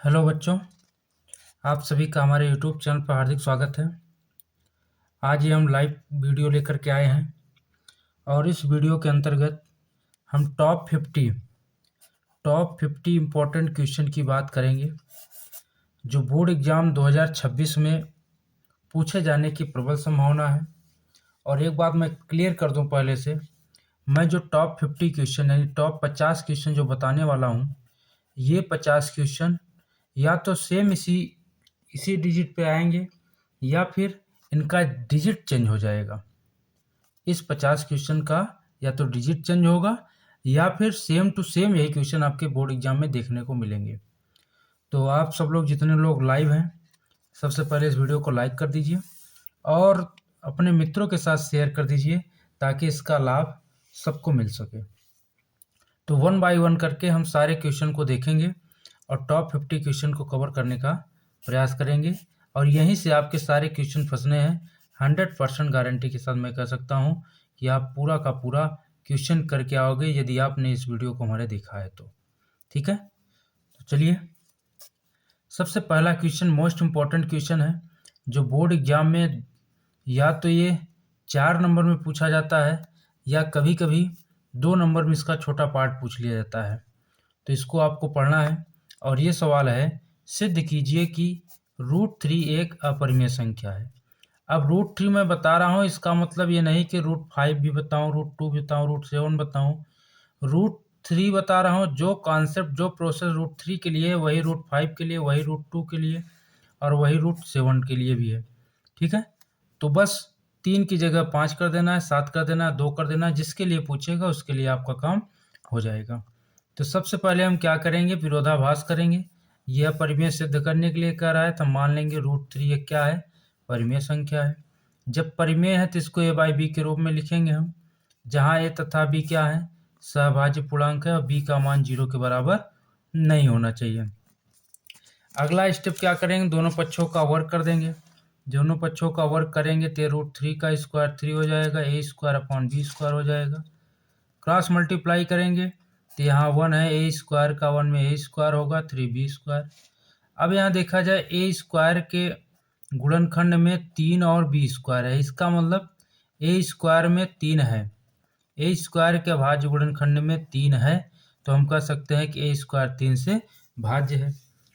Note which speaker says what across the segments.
Speaker 1: Hello बच्चों, आप सभी का हमारे यूट्यूब चैनल पर हार्दिक स्वागत है। आज ये हम लाइव वीडियो लेकर के आए हैं और इस वीडियो के अंतर्गत हम टॉप 50 इम्पोर्टेंट क्वेश्चन की बात करेंगे जो बोर्ड एग्ज़ाम 2026 में पूछे जाने की प्रबल संभावना है। और एक बात मैं क्लियर कर दूं पहले से, मैं जो टॉप 50 क्वेश्चन यानी टॉप 50 क्वेश्चन जो बताने वाला हूं, ये 50 क्वेश्चन या तो सेम इसी डिजिट पे आएंगे या फिर इनका डिजिट चेंज हो जाएगा। इस 50 क्वेश्चन का या तो डिजिट चेंज होगा या फिर सेम टू सेम यही क्वेश्चन आपके बोर्ड एग्जाम में देखने को मिलेंगे। तो आप सब लोग जितने लोग लाइव हैं, सबसे पहले इस वीडियो को लाइक कर दीजिए और अपने मित्रों के साथ शेयर कर दीजिए ताकि इसका लाभ सबको मिल सके। तो 1 बाय 1 करके हम सारे क्वेश्चन को देखेंगे और टॉप 50 क्वेश्चन को कवर करने का प्रयास करेंगे और यहीं से आपके सारे क्वेश्चन फंसने हैं। 100% गारंटी के साथ मैं कह सकता हूं कि आप पूरा का पूरा क्वेश्चन करके आओगे यदि आपने इस वीडियो को हमारे देखा है तो। ठीक है, तो चलिए, सबसे पहला क्वेश्चन मोस्ट इम्पॉर्टेंट क्वेश्चन है जो बोर्ड एग्जाम में या तो ये 4 नंबर में पूछा जाता है या कभी कभी 2 नंबर में इसका छोटा पार्ट पूछ लिया जाता है। तो इसको आपको पढ़ना है और ये सवाल है, सिद्ध कीजिए कि √3 एक अपरिमेय संख्या है। अब √3 मैं बता रहा हूँ, इसका मतलब ये नहीं कि √5 भी बताऊँ, √2 बताऊँ, √7 बताऊँ। √3 बता रहा हूँ, जो कॉन्सेप्ट जो प्रोसेस √3 के लिए वही √5 के लिए, वही √2 के लिए और वही √7 के लिए भी है। ठीक है, तो बस 3 की जगह 5 कर देना है, 7 कर देना है, 2 कर देना है, जिसके लिए पूछेगा उसके लिए आपका काम हो जाएगा। तो सबसे पहले हम क्या करेंगे, विरोधाभास करेंगे। यह परिमेय सिद्ध करने के लिए कह रहा है तो हम मान लेंगे √3 एक क्या है, परिमेय संख्या है। जब परिमेय है तो इसको a/b के रूप में लिखेंगे हम, जहाँ a तथा b क्या है, सहभाज्य पूर्णांक है और b का मान 0 के बराबर नहीं होना चाहिए। अगला स्टेप क्या करेंगे, दोनों पक्षों का वर्ग कर देंगे। दोनों पक्षों का वर्ग करेंगे तो √3 का स्क्वायर 3 हो जाएगा, a² / b² हो जाएगा। क्रॉस मल्टीप्लाई करेंगे तो यहाँ 1 है, a² का 1 में a² होगा, 3b²। अब यहाँ देखा जाए a² के गुणनखंड में 3 और b² है, इसका मतलब a² में 3 है, a² के भाज्य गुणनखंड में 3 है, तो हम कह सकते हैं कि a² 3 से भाज्य है।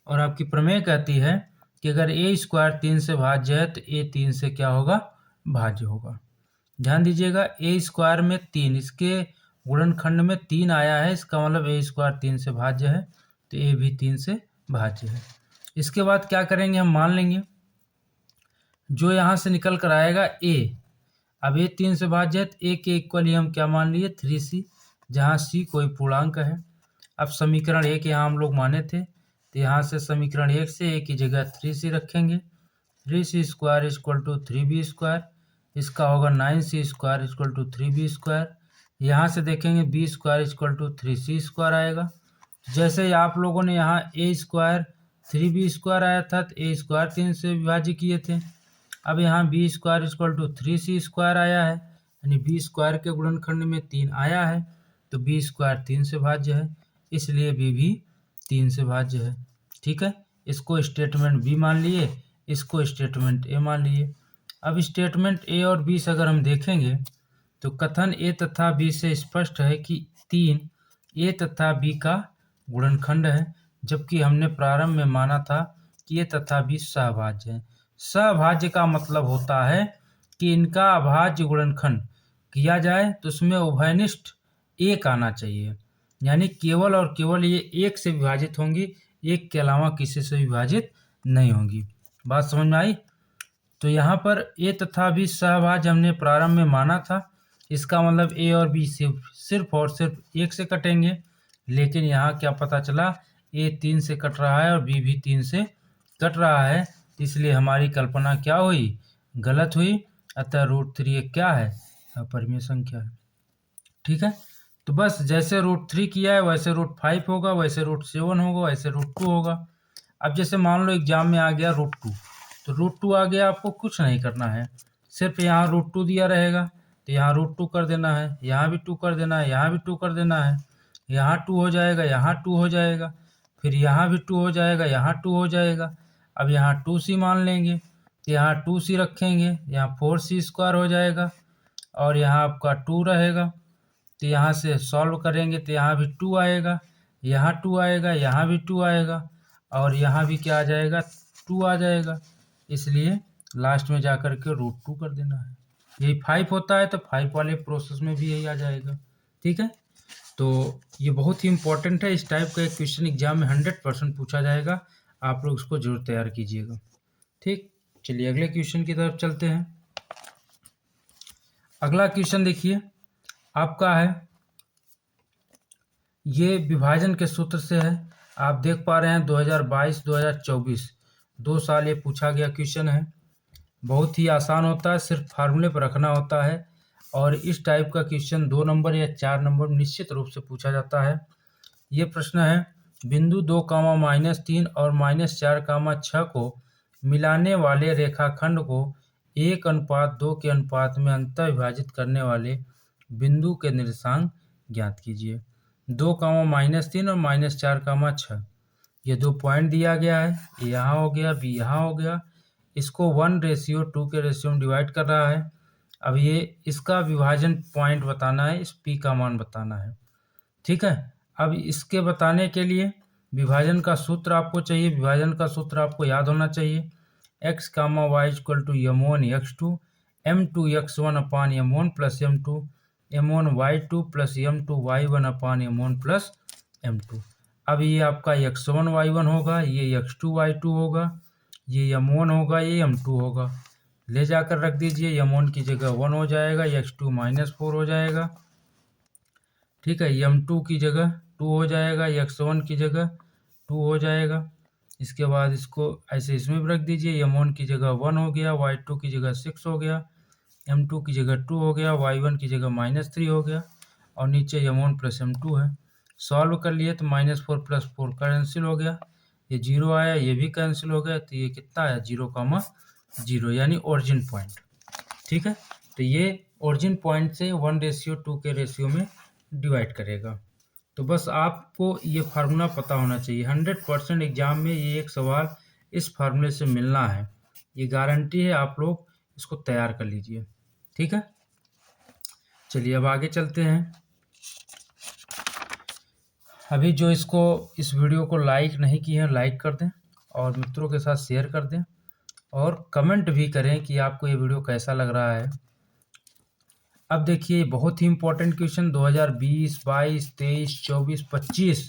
Speaker 1: और आपकी प्रमेय कहती है कि अगर a² 3 से भाज्य है तो a 3 से क्या होगा, भाज्य होगा। ध्यान दीजिएगा, a² में 3, इसके गुणनखंड में 3 आया है, इसका मतलब a² 3 से भाज्य है, तो a भी 3 से भाज्य है। इसके बाद क्या करेंगे, हम मान लेंगे जो यहाँ से निकल कर आएगा a, अब a 3 से भाज्य है तो a के इक्वल ही हम क्या मान लिए, 3c, जहाँ c कोई पूर्णांक है। अब समीकरण 1 यहाँ हम लोग माने थे, तो यहाँ से समीकरण 1 से a की जगह 3c रखेंगे। 3c² = 3b², इसका होगा 9c² = 3b²। यहाँ से देखेंगे b² = 3c² आएगा। जैसे ही आप लोगों ने यहाँ a² 3b² आया था तो a² 3 से विभाज्य किए थे। अब यहाँ b² = 3c² आया है, यानी b² के गुणनखंड में 3 आया है, तो b² 3 से भाज्य है, इसलिए b भी 3 से भाज्य है। ठीक है, इसको स्टेटमेंट b मान लिए, इसको स्टेटमेंट a मान लिए। अब स्टेटमेंट a और b से अगर हम देखेंगे तो कथन a तथा b से स्पष्ट है कि 3 a तथा b का गुणनखंड है, जबकि हमने प्रारंभ में माना था कि a तथा b सहभाज्य है। सहभाज्य का मतलब होता है कि इनका अभाज्य गुणनखंड किया जाए तो उसमें उभयनिष्ठ 1 आना चाहिए, यानी केवल और केवल ये 1 से विभाजित होंगी, 1 के अलावा किसी से विभाजित नहीं होंगी। बात समझ में आई? तो यहाँ पर a तथा b सहभाज्य हमने प्रारंभ में माना था, इसका मतलब a और b सिर्फ और सिर्फ 1 से कटेंगे, लेकिन यहाँ क्या पता चला, a 3 से कट रहा है और b भी 3 से कट रहा है, इसलिए हमारी कल्पना क्या हुई, गलत हुई। अतः √3 एक क्या है, अपरिमेय संख्या है। ठीक है, तो बस जैसे √3 किया है वैसे √5 होगा, वैसे √7 होगा, वैसे √2 होगा। अब जैसे मान लो एग्जाम में आ गया √2, तो √2 आ गया, आपको कुछ नहीं करना है, सिर्फ यहाँ √2 दिया रहेगा तो यहाँ √2 कर देना है, यहाँ भी 2 कर देना है, यहाँ भी 2 कर देना है, यहाँ 2 हो जाएगा, यहाँ 2 हो जाएगा, फिर यहाँ भी 2 हो जाएगा, यहाँ 2 हो जाएगा। अब यहाँ 2c मान लेंगे, तो यहाँ 2c रखेंगे, यहाँ 4c² हो जाएगा और यहाँ आपका 2 रहेगा। तो यहाँ से सॉल्व करेंगे तो यहाँ भी 2 आएगा, यहाँ 2 आएगा, यहाँ भी 2 आएगा और यहाँ भी क्या आ जाएगा, 2 आ जाएगा। इसलिए लास्ट में जाकर के √2 कर देना है। यही 5 होता है तो 5 वाले प्रोसेस में भी यही आ जाएगा। ठीक है, तो ये बहुत ही इंपॉर्टेंट है। इस टाइप का एक क्वेश्चन एग्जाम में 100% पूछा जाएगा, आप लोग इसको जरूर तैयार कीजिएगा। ठीक, चलिए अगले क्वेश्चन की तरफ चलते हैं। अगला क्वेश्चन देखिए आपका है, ये विभाजन के सूत्र से है। आप देख पा रहे हैं 2022-2024 2 साल ये पूछा गया क्वेश्चन है। बहुत ही आसान होता है, सिर्फ फार्मूले पर रखना होता है और इस टाइप का क्वेश्चन 2 नंबर या 4 नंबर निश्चित रूप से पूछा जाता है। ये प्रश्न है, बिंदु 2, -3 और -4, 6 को मिलाने वाले रेखाखंड को 1:2 के अनुपात में अंतः विभाजित करने वाले बिंदु के निर्देशांक ज्ञात कीजिए। 2, -3 और -4, 6 ये 2 पॉइंट दिया गया है, ए यहाँ हो गया, बी यहाँ हो गया। इसको 1:2 के रेशियो में डिवाइड कर रहा है। अब ये इसका विभाजन पॉइंट बताना है, इस पी का मान बताना है। ठीक है, अब इसके बताने के लिए विभाजन का सूत्र आपको चाहिए। विभाजन का सूत्र आपको याद होना चाहिए, x, y = m1 x2 m2 x1 अपान m1 plus m2 m1 y2 plus m2 y1 अपान m1 प्लस m2। अब ये आपका x1 y1 होगा, ये x2 y2 होगा, ये m1 होगा, ये m2 होगा। ले जाकर रख दीजिए, m1 की जगह 1 हो जाएगा, x2 -4 हो जाएगा। ठीक है, m2 की जगह 2 हो जाएगा, x1 की जगह 2 हो जाएगा। इसके बाद इसको ऐसे इसमें भी रख दीजिए, m1 की जगह 1 हो गया, y2 की जगह 6 हो गया, m2 की जगह 2 हो गया, y1 की जगह -3 हो गया और नीचे m1 प्लस m2 है। सॉल्व कर लिए तो -4 + 4 कैंसिल हो गया, ये 0 आया, ये भी कैंसिल हो गया, तो ये कितना आया 0,0 यानी ओरिजिन पॉइंट। ठीक है, तो ये ओरिजिन पॉइंट से 1:2 के रेशियो में डिवाइड करेगा। तो बस आपको ये फार्मूला पता होना चाहिए। 100% एग्जाम में ये एक सवाल इस फार्मूले से मिलना है, ये गारंटी है। आप लोग इसको तैयार कर लीजिए। ठीक है, चलिए अब आगे चलते हैं। अभी जो इस वीडियो को लाइक नहीं किए हैं, लाइक कर दें और मित्रों के साथ शेयर कर दें और कमेंट भी करें कि आपको ये वीडियो कैसा लग रहा है। अब देखिए बहुत ही इंपॉर्टेंट क्वेश्चन 2020, 22, 23, 24, 25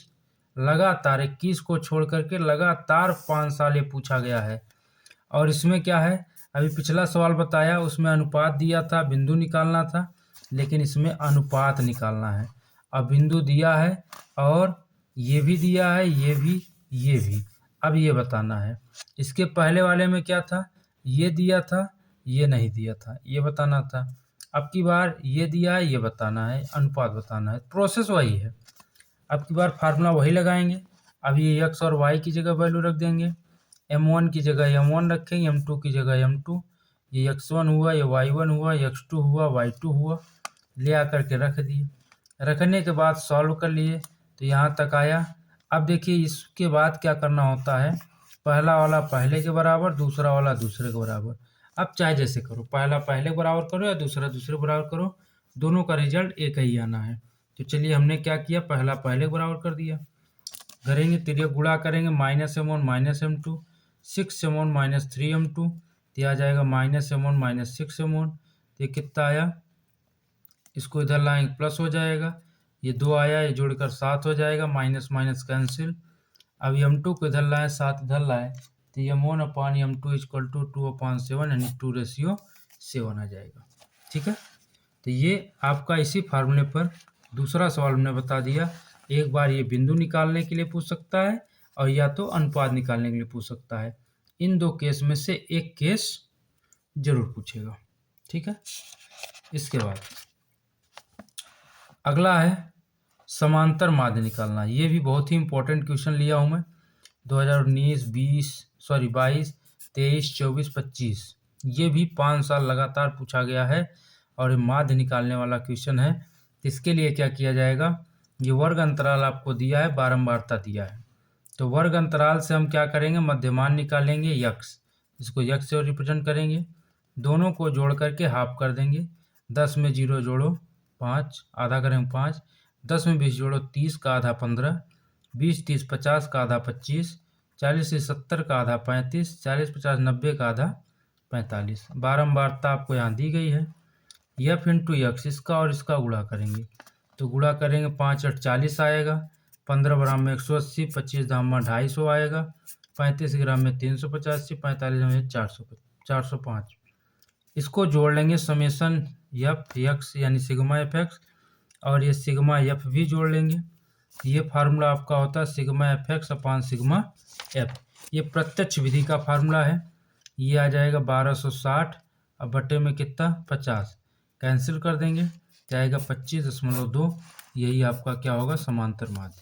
Speaker 1: लगातार 21 को छोड़ करके लगातार 5 साल ये पूछा गया है। और इसमें क्या है, अभी पिछला सवाल बताया उसमें अनुपात दिया था, बिंदु निकालना था, लेकिन इसमें अनुपात निकालना है। अब बिंदु दिया है और ये भी दिया है, ये भी। अब ये बताना है। इसके पहले वाले में क्या था, ये दिया था, ये नहीं दिया था, ये बताना था। अब की बार ये दिया है, ये बताना है, अनुपात बताना है। प्रोसेस वही है। अब की बार फार्मूला वही लगाएंगे। अब ये x और y की जगह वैल्यू रख देंगे, m1 की जगह m1 रखेंगे, m2 की जगह m2, ये x1 हुआ, ये y1 हुआ, x2 हुआ, y2 हुआ, ले आकर के रख दिए। रखने के बाद सॉल्व कर लिए तो यहाँ तक आया। अब देखिए इसके बाद क्या करना होता है, पहला वाला पहले के बराबर, दूसरा वाला दूसरे के बराबर। अब चाहे जैसे करो, पहला पहले बराबर करो या दूसरा दूसरे बराबर करो, दोनों का रिजल्ट एक ही आना है। तो चलिए हमने क्या किया, पहला पहले बराबर कर दिया। करेंगे तिर्यक गुणा करेंगे, -m1 -m2, 6m1 -3m2, तो आ जाएगा -m1 -6m1। तो ये कितना आया, इसको इधर लाएंगे प्लस हो जाएगा, ये 2 आया, ये जोड़कर 7 हो जाएगा, माइनस माइनस कैंसिल। अब m2 को इधर लाएँ, 7 इधर लाएँ, तो m1 अपान m2 = 2/7 यानी 2:7 आ जाएगा। ठीक है, तो ये आपका इसी फार्मूले पर दूसरा सवाल हमने बता दिया। एक बार ये बिंदु निकालने के लिए पूछ सकता है और या तो अनुपात निकालने के लिए पूछ सकता है। इन 2 केस में से एक केस जरूर पूछेगा। ठीक है, इसके बाद अगला है समांतर माध्य निकालना। ये भी बहुत ही इंपॉर्टेंट क्वेश्चन लिया हूँ मैं। 2019, 22, 23, 24, 25 ये भी 5 साल लगातार पूछा गया है और ये माध्य निकालने वाला क्वेश्चन है। इसके लिए क्या किया जाएगा, ये वर्ग अंतराल आपको दिया है, बारंबारता दिया है। तो वर्ग अंतराल से हम क्या करेंगे, मध्यमान निकालेंगे यक्स, इसको यक्स से रिप्रेजेंट करेंगे, दोनों को जोड़ करके हाफ कर देंगे। 10 में 0 जोड़ो 5, आधा करेंगे 5, 10 में 20 जोड़ो 30 का आधा 15, 20 30 50 का आधा 25, 40 से 70 का आधा 35, 40 50 90 का आधा 45। बारंबारता आपको यहाँ दी गई है। एफ इंटू यक्स, इसका और इसका गुणा करेंगे, तो गुणा करेंगे 5 8 40 आएगा, 15 ग्राम में 180, 25 ग्राम में 250 आएगा, 35 ग्राम में 385, 45 में 405। इसको जोड़ लेंगे समेसन एफ एक्स यानी सिग्मा एफ एक्स, और ये सिग्मा एफ भी जोड़ लेंगे। ये फार्मूला आपका होता है सिग्मा एफ एक्स अपान सिग्मा एफ। ये प्रत्यक्ष विधि का फार्मूला है। ये आ जाएगा 1260, अब बटे में कितना 50, कैंसिल कर देंगे, जाएगा 25.2। यही आपका क्या होगा, समांतर माध्य।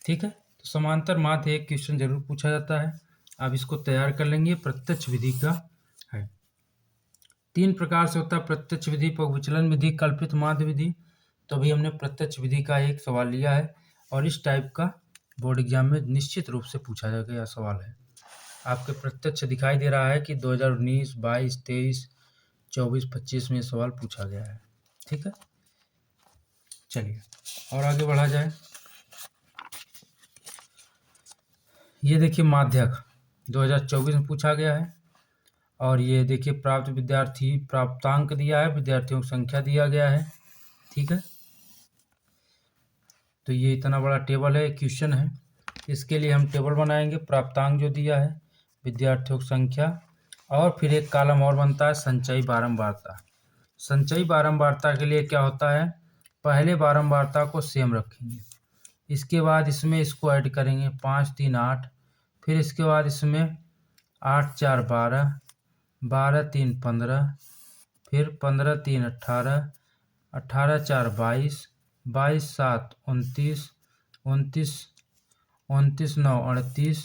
Speaker 1: ठीक है, तो समांतर माध्य एक क्वेश्चन जरूर पूछा जाता है, आप इसको तैयार कर लेंगे। प्रत्यक्ष विधि का है, 3 प्रकार से होता है, प्रत्यक्ष विधि, बहुविचलन विधि, कल्पित माध्य विधि। तो अभी हमने प्रत्यक्ष विधि का एक सवाल लिया है, और इस टाइप का बोर्ड एग्जाम में निश्चित रूप से पूछा गया सवाल है। आपके प्रत्यक्ष दिखाई दे रहा है कि 2019, 22, 23, 24, 25 में सवाल पूछा गया है। ठीक है, चलिए और आगे बढ़ा जाए। ये देखिए माध्यक 2024 में पूछा गया है, और ये देखिए प्राप्त विद्यार्थी प्राप्तांक दिया है, विद्यार्थियों की संख्या दिया गया है। ठीक है, तो ये इतना बड़ा टेबल है, क्वेश्चन है, इसके लिए हम टेबल बनाएंगे। प्राप्तांक जो दिया है, विद्यार्थियों की संख्या, और फिर एक कॉलम और बनता है संचयी बारंबारता। संचयी बारंबारता के लिए क्या होता है, पहले बारंबारता को सेम रखेंगे, इसके बाद इसमें इसको ऐड करेंगे 5 3 8, फिर इसके बाद इसमें 8 4 12, 12 3 15, फिर 15 3 18, 18 4 22, 22 7 29, 29 29 9 38,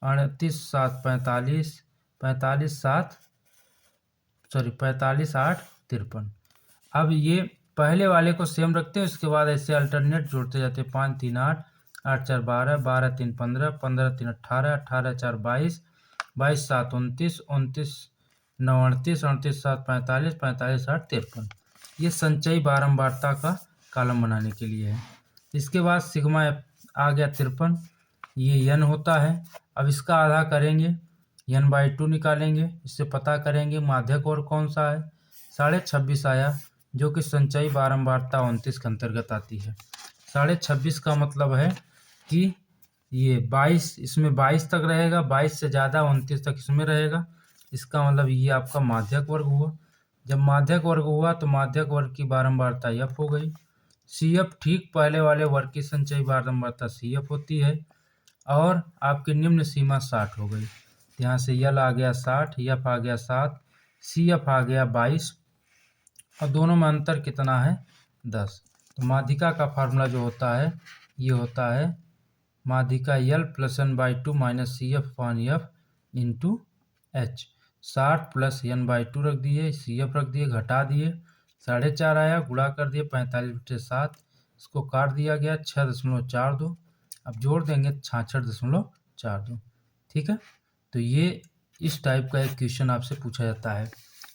Speaker 1: 38 7 45, 45 8 53। अब ये पहले वाले को सेम रखते हैं, उसके बाद ऐसे अल्टरनेट जोड़ते जाते हैं। 5 3 8, 8 4 12, 12 3 15, 15 3 18, 18 4 22, 22 7 29, 29 9 38, 38 7 45, 45 8 53। ये संचयी बारंबारता का कॉलम बनाने के लिए है। इसके बाद सिग्मा आ गया 53, ये n होता है। अब इसका आधा करेंगे, n/2 निकालेंगे, इससे पता करेंगे माध्यक और कौन सा है। 26.5 आया, जो कि संचयी बारंबारता 29 के अंतर्गत आती है। 26.5 का मतलब है कि ये 22, इसमें 22 तक रहेगा, 22 से ज़्यादा 29 तक इसमें रहेगा। इसका मतलब ये आपका माध्यक वर्ग हुआ। जब माध्यक वर्ग हुआ तो माध्यक वर्ग की बारंबारता एफ हो गई। सी एफ ठीक पहले वाले वर्ग की संचयी बारंबारता सी एफ होती है, और आपकी निम्न सीमा 60 हो गई। यहाँ से यल आ गया 60, एफ आ गया 7, सी एफ आ गया 22, और दोनों में अंतर कितना है 10। तो माध्यिका का फार्मूला जो होता है, ये होता है माध्यिका L plus n/2 minus C F upon F into H. 60 plus n/2 रख दिए, सी एफ रख दिए, घटा दिए, 4.5 आया, गुणा कर दिए 45/7, इसको काट दिया गया 6.42, अब जोड़ देंगे 66.42। ठीक है, तो ये इस टाइप का एक क्वेश्चन आपसे पूछा जाता है।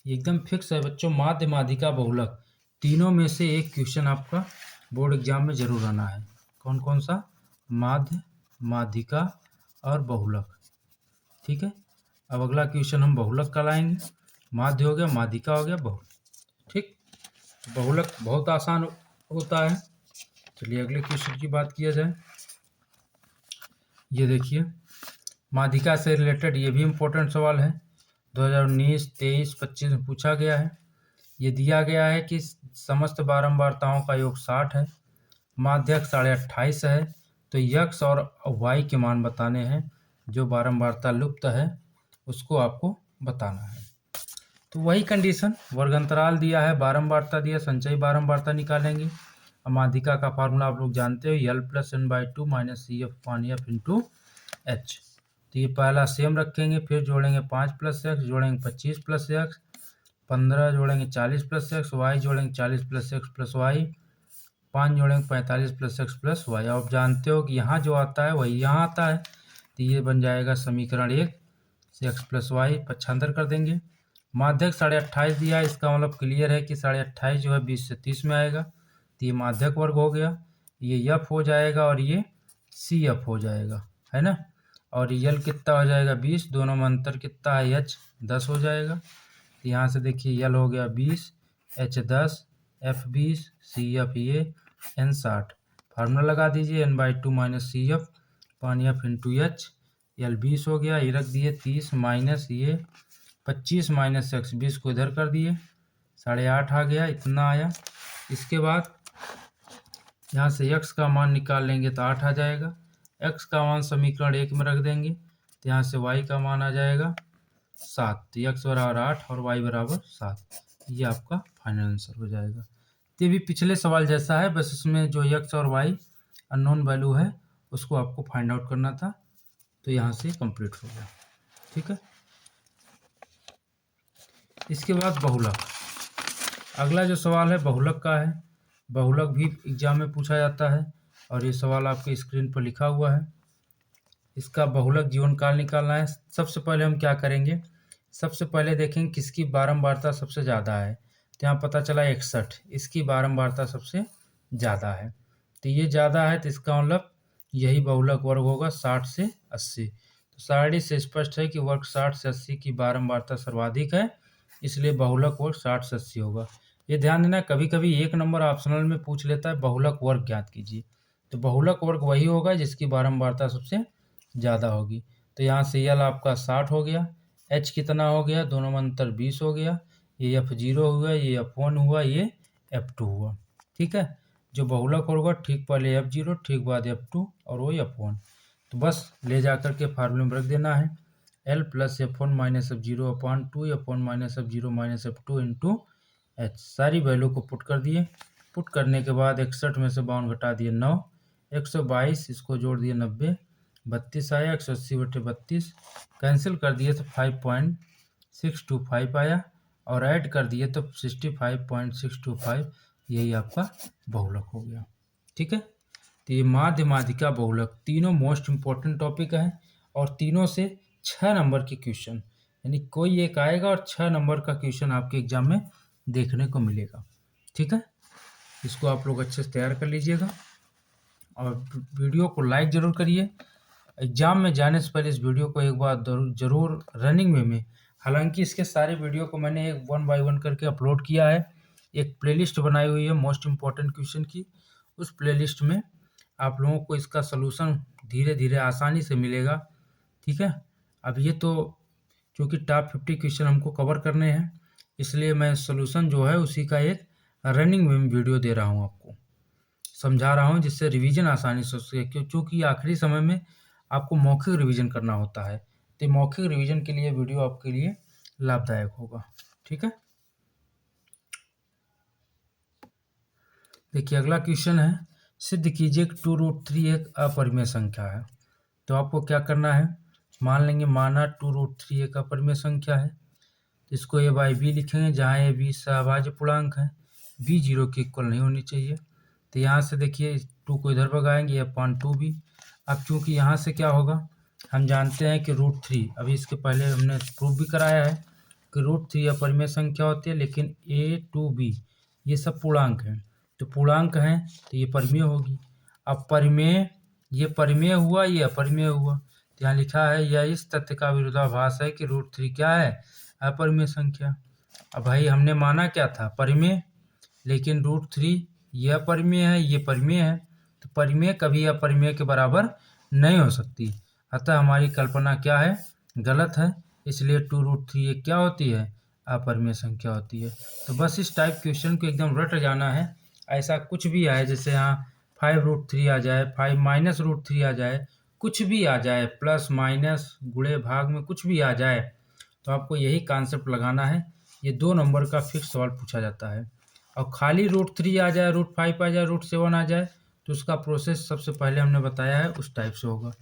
Speaker 1: एकदम फिक्स है बच्चों, माध्य, माध्यिका, बहुलक, तीनों में से एक क्वेश्चन आपका बोर्ड एग्जाम में जरूर आना है। कौन कौन सा, माध्य, माध्यिका और बहुलक। ठीक है, अब अगला क्वेश्चन हम बहुलक का लाएंगे। माध्य हो गया, माध्यिका हो गया, बहुलक। ठीक, बहुलक बहुत आसान होता है। चलिए अगले क्वेश्चन की बात किया जाए। ये देखिए माध्यिका से रिलेटेड ये भी इम्पोर्टेंट सवाल है, 2019, 23, 25 में पूछा गया है। ये दिया गया है कि समस्त बारंबारताओं का योग 60 है, माध्यक 28.5 है, तो यक्स और वाई के मान बताने हैं। जो बारंबारता लुप्त है उसको आपको बताना है। तो वही कंडीशन, वर्ग अंतराल दिया है, बारंबारता दिया, संचयी बारंबारता निकालेंगे। माध्यिका का फार्मूला आप लोग जानते हो, L plus n/2 minus C F upon F into H. तो ये पहला सेम रखेंगे, फिर जोड़ेंगे 5 प्लस एक्स, जोड़ेंगे 25 प्लस एक्स, 15 जोड़ेंगे 40 प्लस एक्स, वाई जोड़ेंगे 40 प्लस एक्स प्लस वाई, 5 जोड़ेंगे 45 प्लस एक्स प्लस वाई। आप जानते हो कि यहाँ जो आता है वही यहाँ आता है, तो ये बन जाएगा समीकरण 1 से x प्लस वाई पक्षांतर कर देंगे। माध्यक 28.5 दिया है, इसका मतलब क्लियर है कि 28.5 जो है 20 से 30 में आएगा, तो ये माध्यक वर्ग हो गया, ये एफ हो जाएगा और ये सी एफ हो जाएगा, है ना। और यल कितना हो जाएगा 20, दोनों में अंतर कितना है एच 10 हो जाएगा। तो यहाँ से देखिए यल हो गया 20, एच 10, एफ 20, सी एफ ये एन 60। फार्मूला लगा दीजिए n/2 माइनस सी एफ पानी एफ इंटू एच। यल 20 हो गया, ये रख दिए 30 माइनस ये 25 माइनस एक्स 20 को इधर कर दिए, 8.5 आ गया, इतना आया। इसके बाद यहाँ से x का मान निकाल लेंगे तो 8 आ जाएगा। x का मान समीकरण 1 में रख देंगे तो यहाँ से y का मान आ जाएगा 7, तो x बराबर 8 और y बराबर 7, ये आपका फाइनल आंसर हो जाएगा। तो ये भी पिछले सवाल जैसा है, बस इसमें जो x और y अननोन वैल्यू है उसको आपको फाइंड आउट करना था, तो यहाँ से कंप्लीट हो गया। ठीक है, इसके बाद बहुलक। अगला जो सवाल है बहुलक का है। बहुलक भी एग्जाम में पूछा जाता है और ये सवाल आपके स्क्रीन पर लिखा हुआ है। इसका बहुलक जीवन काल निकालना है। सबसे पहले हम क्या करेंगे, सबसे पहले देखेंगे किसकी बारंबारता सबसे ज़्यादा है। तो यहाँ पता चला 61, इसकी बारंबारता सबसे ज़्यादा है, तो ये ज़्यादा है, तो इसका मतलब यही बहुलक वर्ग होगा 60 से 80। तो सारणी से स्पष्ट है कि वर्ग 60 से 80 की बारंबारता सर्वाधिक है, इसलिए बहुलक वर्ग 60 से 80 होगा। ये ध्यान देना, कभी कभी 1 नंबर ऑप्शनल में पूछ लेता है बहुलक वर्ग ज्ञात कीजिए, तो बहुलक वर्ग वही होगा जिसकी बारंबारता सबसे ज़्यादा होगी। तो यहाँ से यल आपका 60 हो गया, एच कितना हो गया, दोनों में अंतर 20 हो गया, ये F0 हुआ, ये F1 हुआ, ये F2 हुआ। ठीक है, जो बहुलक होगा ठीक पहले F0, ठीक बाद F2 और वो F1। तो बस ले जा कर के फार्मूले में रख देना है, L plus F1 minus F0 upon 2 F1 minus F0 minus F2 into H. सारी वैल्यू को पुट कर दिए। पुट करने के बाद 61 में से 52 घटा दिए 9, 122, इसको जोड़ दिए 90, 32 आया, 180/32 कैंसिल कर दिए तो 5.625 आया और ऐड कर दिए तो 65.625, यही आपका बहुलक हो गया। ठीक है, तो ये माध्य माध्यिका बहुलक तीनों मोस्ट इंपॉर्टेंट टॉपिक है और तीनों से 6 नंबर की क्वेश्चन, यानी कोई एक आएगा और 6 नंबर का क्वेश्चन आपके एग्जाम में देखने को मिलेगा। ठीक है, इसको आप लोग अच्छे से तैयार कर लीजिएगा और वीडियो को लाइक ज़रूर करिए। एग्ज़ाम में जाने से पहले इस वीडियो को एक बार ज़रूर रनिंग में हालांकि इसके सारे वीडियो को मैंने एक 1 बाय 1 करके अपलोड किया है, एक प्लेलिस्ट बनाई हुई है मोस्ट इम्पॉर्टेंट क्वेश्चन की। उस प्लेलिस्ट में आप लोगों को इसका सलूशन धीरे धीरे आसानी से मिलेगा। ठीक है, अब ये तो क्योंकि टॉप 50 क्वेश्चन हमको कवर करने हैं, इसलिए मैं सलूशन जो है उसी का एक रनिंग में वीडियो दे रहा हूँ, आपको समझा रहा हूँ जिससे रिवीजन आसानी से हो सके, क्योंकि आखिरी समय में आपको मौखिक रिवीजन करना होता है, तो मौखिक रिवीजन के लिए वीडियो आपके लिए लाभदायक होगा। ठीक है, देखिए अगला क्वेश्चन है, सिद्ध कीजिए कि 2√3 एक अपरिमेय संख्या है। तो आपको क्या करना है, मान लेंगे माना 2√3 एक अपरिमेय संख्या है, तो इसको a बाई बी लिखेंगे, जहाँ a b सहभाज्य पूर्णांक है, b 0 के इक्वल नहीं होनी चाहिए। तो यहाँ से देखिए 2 को इधर भगाएंगे, a/2b। अब चूंकि यहाँ से क्या होगा, हम जानते हैं कि √3, अभी इसके पहले हमने प्रूव भी कराया है कि √3 अपरिमेय संख्या होती है, लेकिन a to b ये सब पूर्णांक हैं, तो पूर्णांक हैं तो ये परिमेय होगी। अब परिमेय, ये परिमेय हुआ, ये अपरिमेय हुआ, तो यहाँ लिखा है यह इस तथ्य का विरोधाभास है कि √3 क्या है, अपरिमेय संख्या। अब भाई हमने माना क्या था, परिमेय, लेकिन √3 यह परिमेय है, ये परिमेय है, तो परिमेय कभी अपरिमेय के बराबर नहीं हो सकती, अतः हमारी कल्पना क्या है, गलत है, इसलिए 2√3 ये क्या होती है, अपरिमेय संख्या होती है। तो बस इस टाइप क्वेश्चन को एकदम रट जाना है, ऐसा कुछ भी आए, जैसे यहाँ 5√3 आ जाए, 5 माइनस √3 आ जाए, कुछ भी आ जाए, प्लस माइनस गुणे भाग में कुछ भी आ जाए, तो आपको यही कॉन्सेप्ट लगाना है। ये 2 नंबर का फिक्स सवाल पूछा जाता है, और खाली √3 आ जाए, √5 आ जाए, √7 आ जाए, तो उसका प्रोसेस सबसे पहले हमने बताया है उस टाइप से होगा।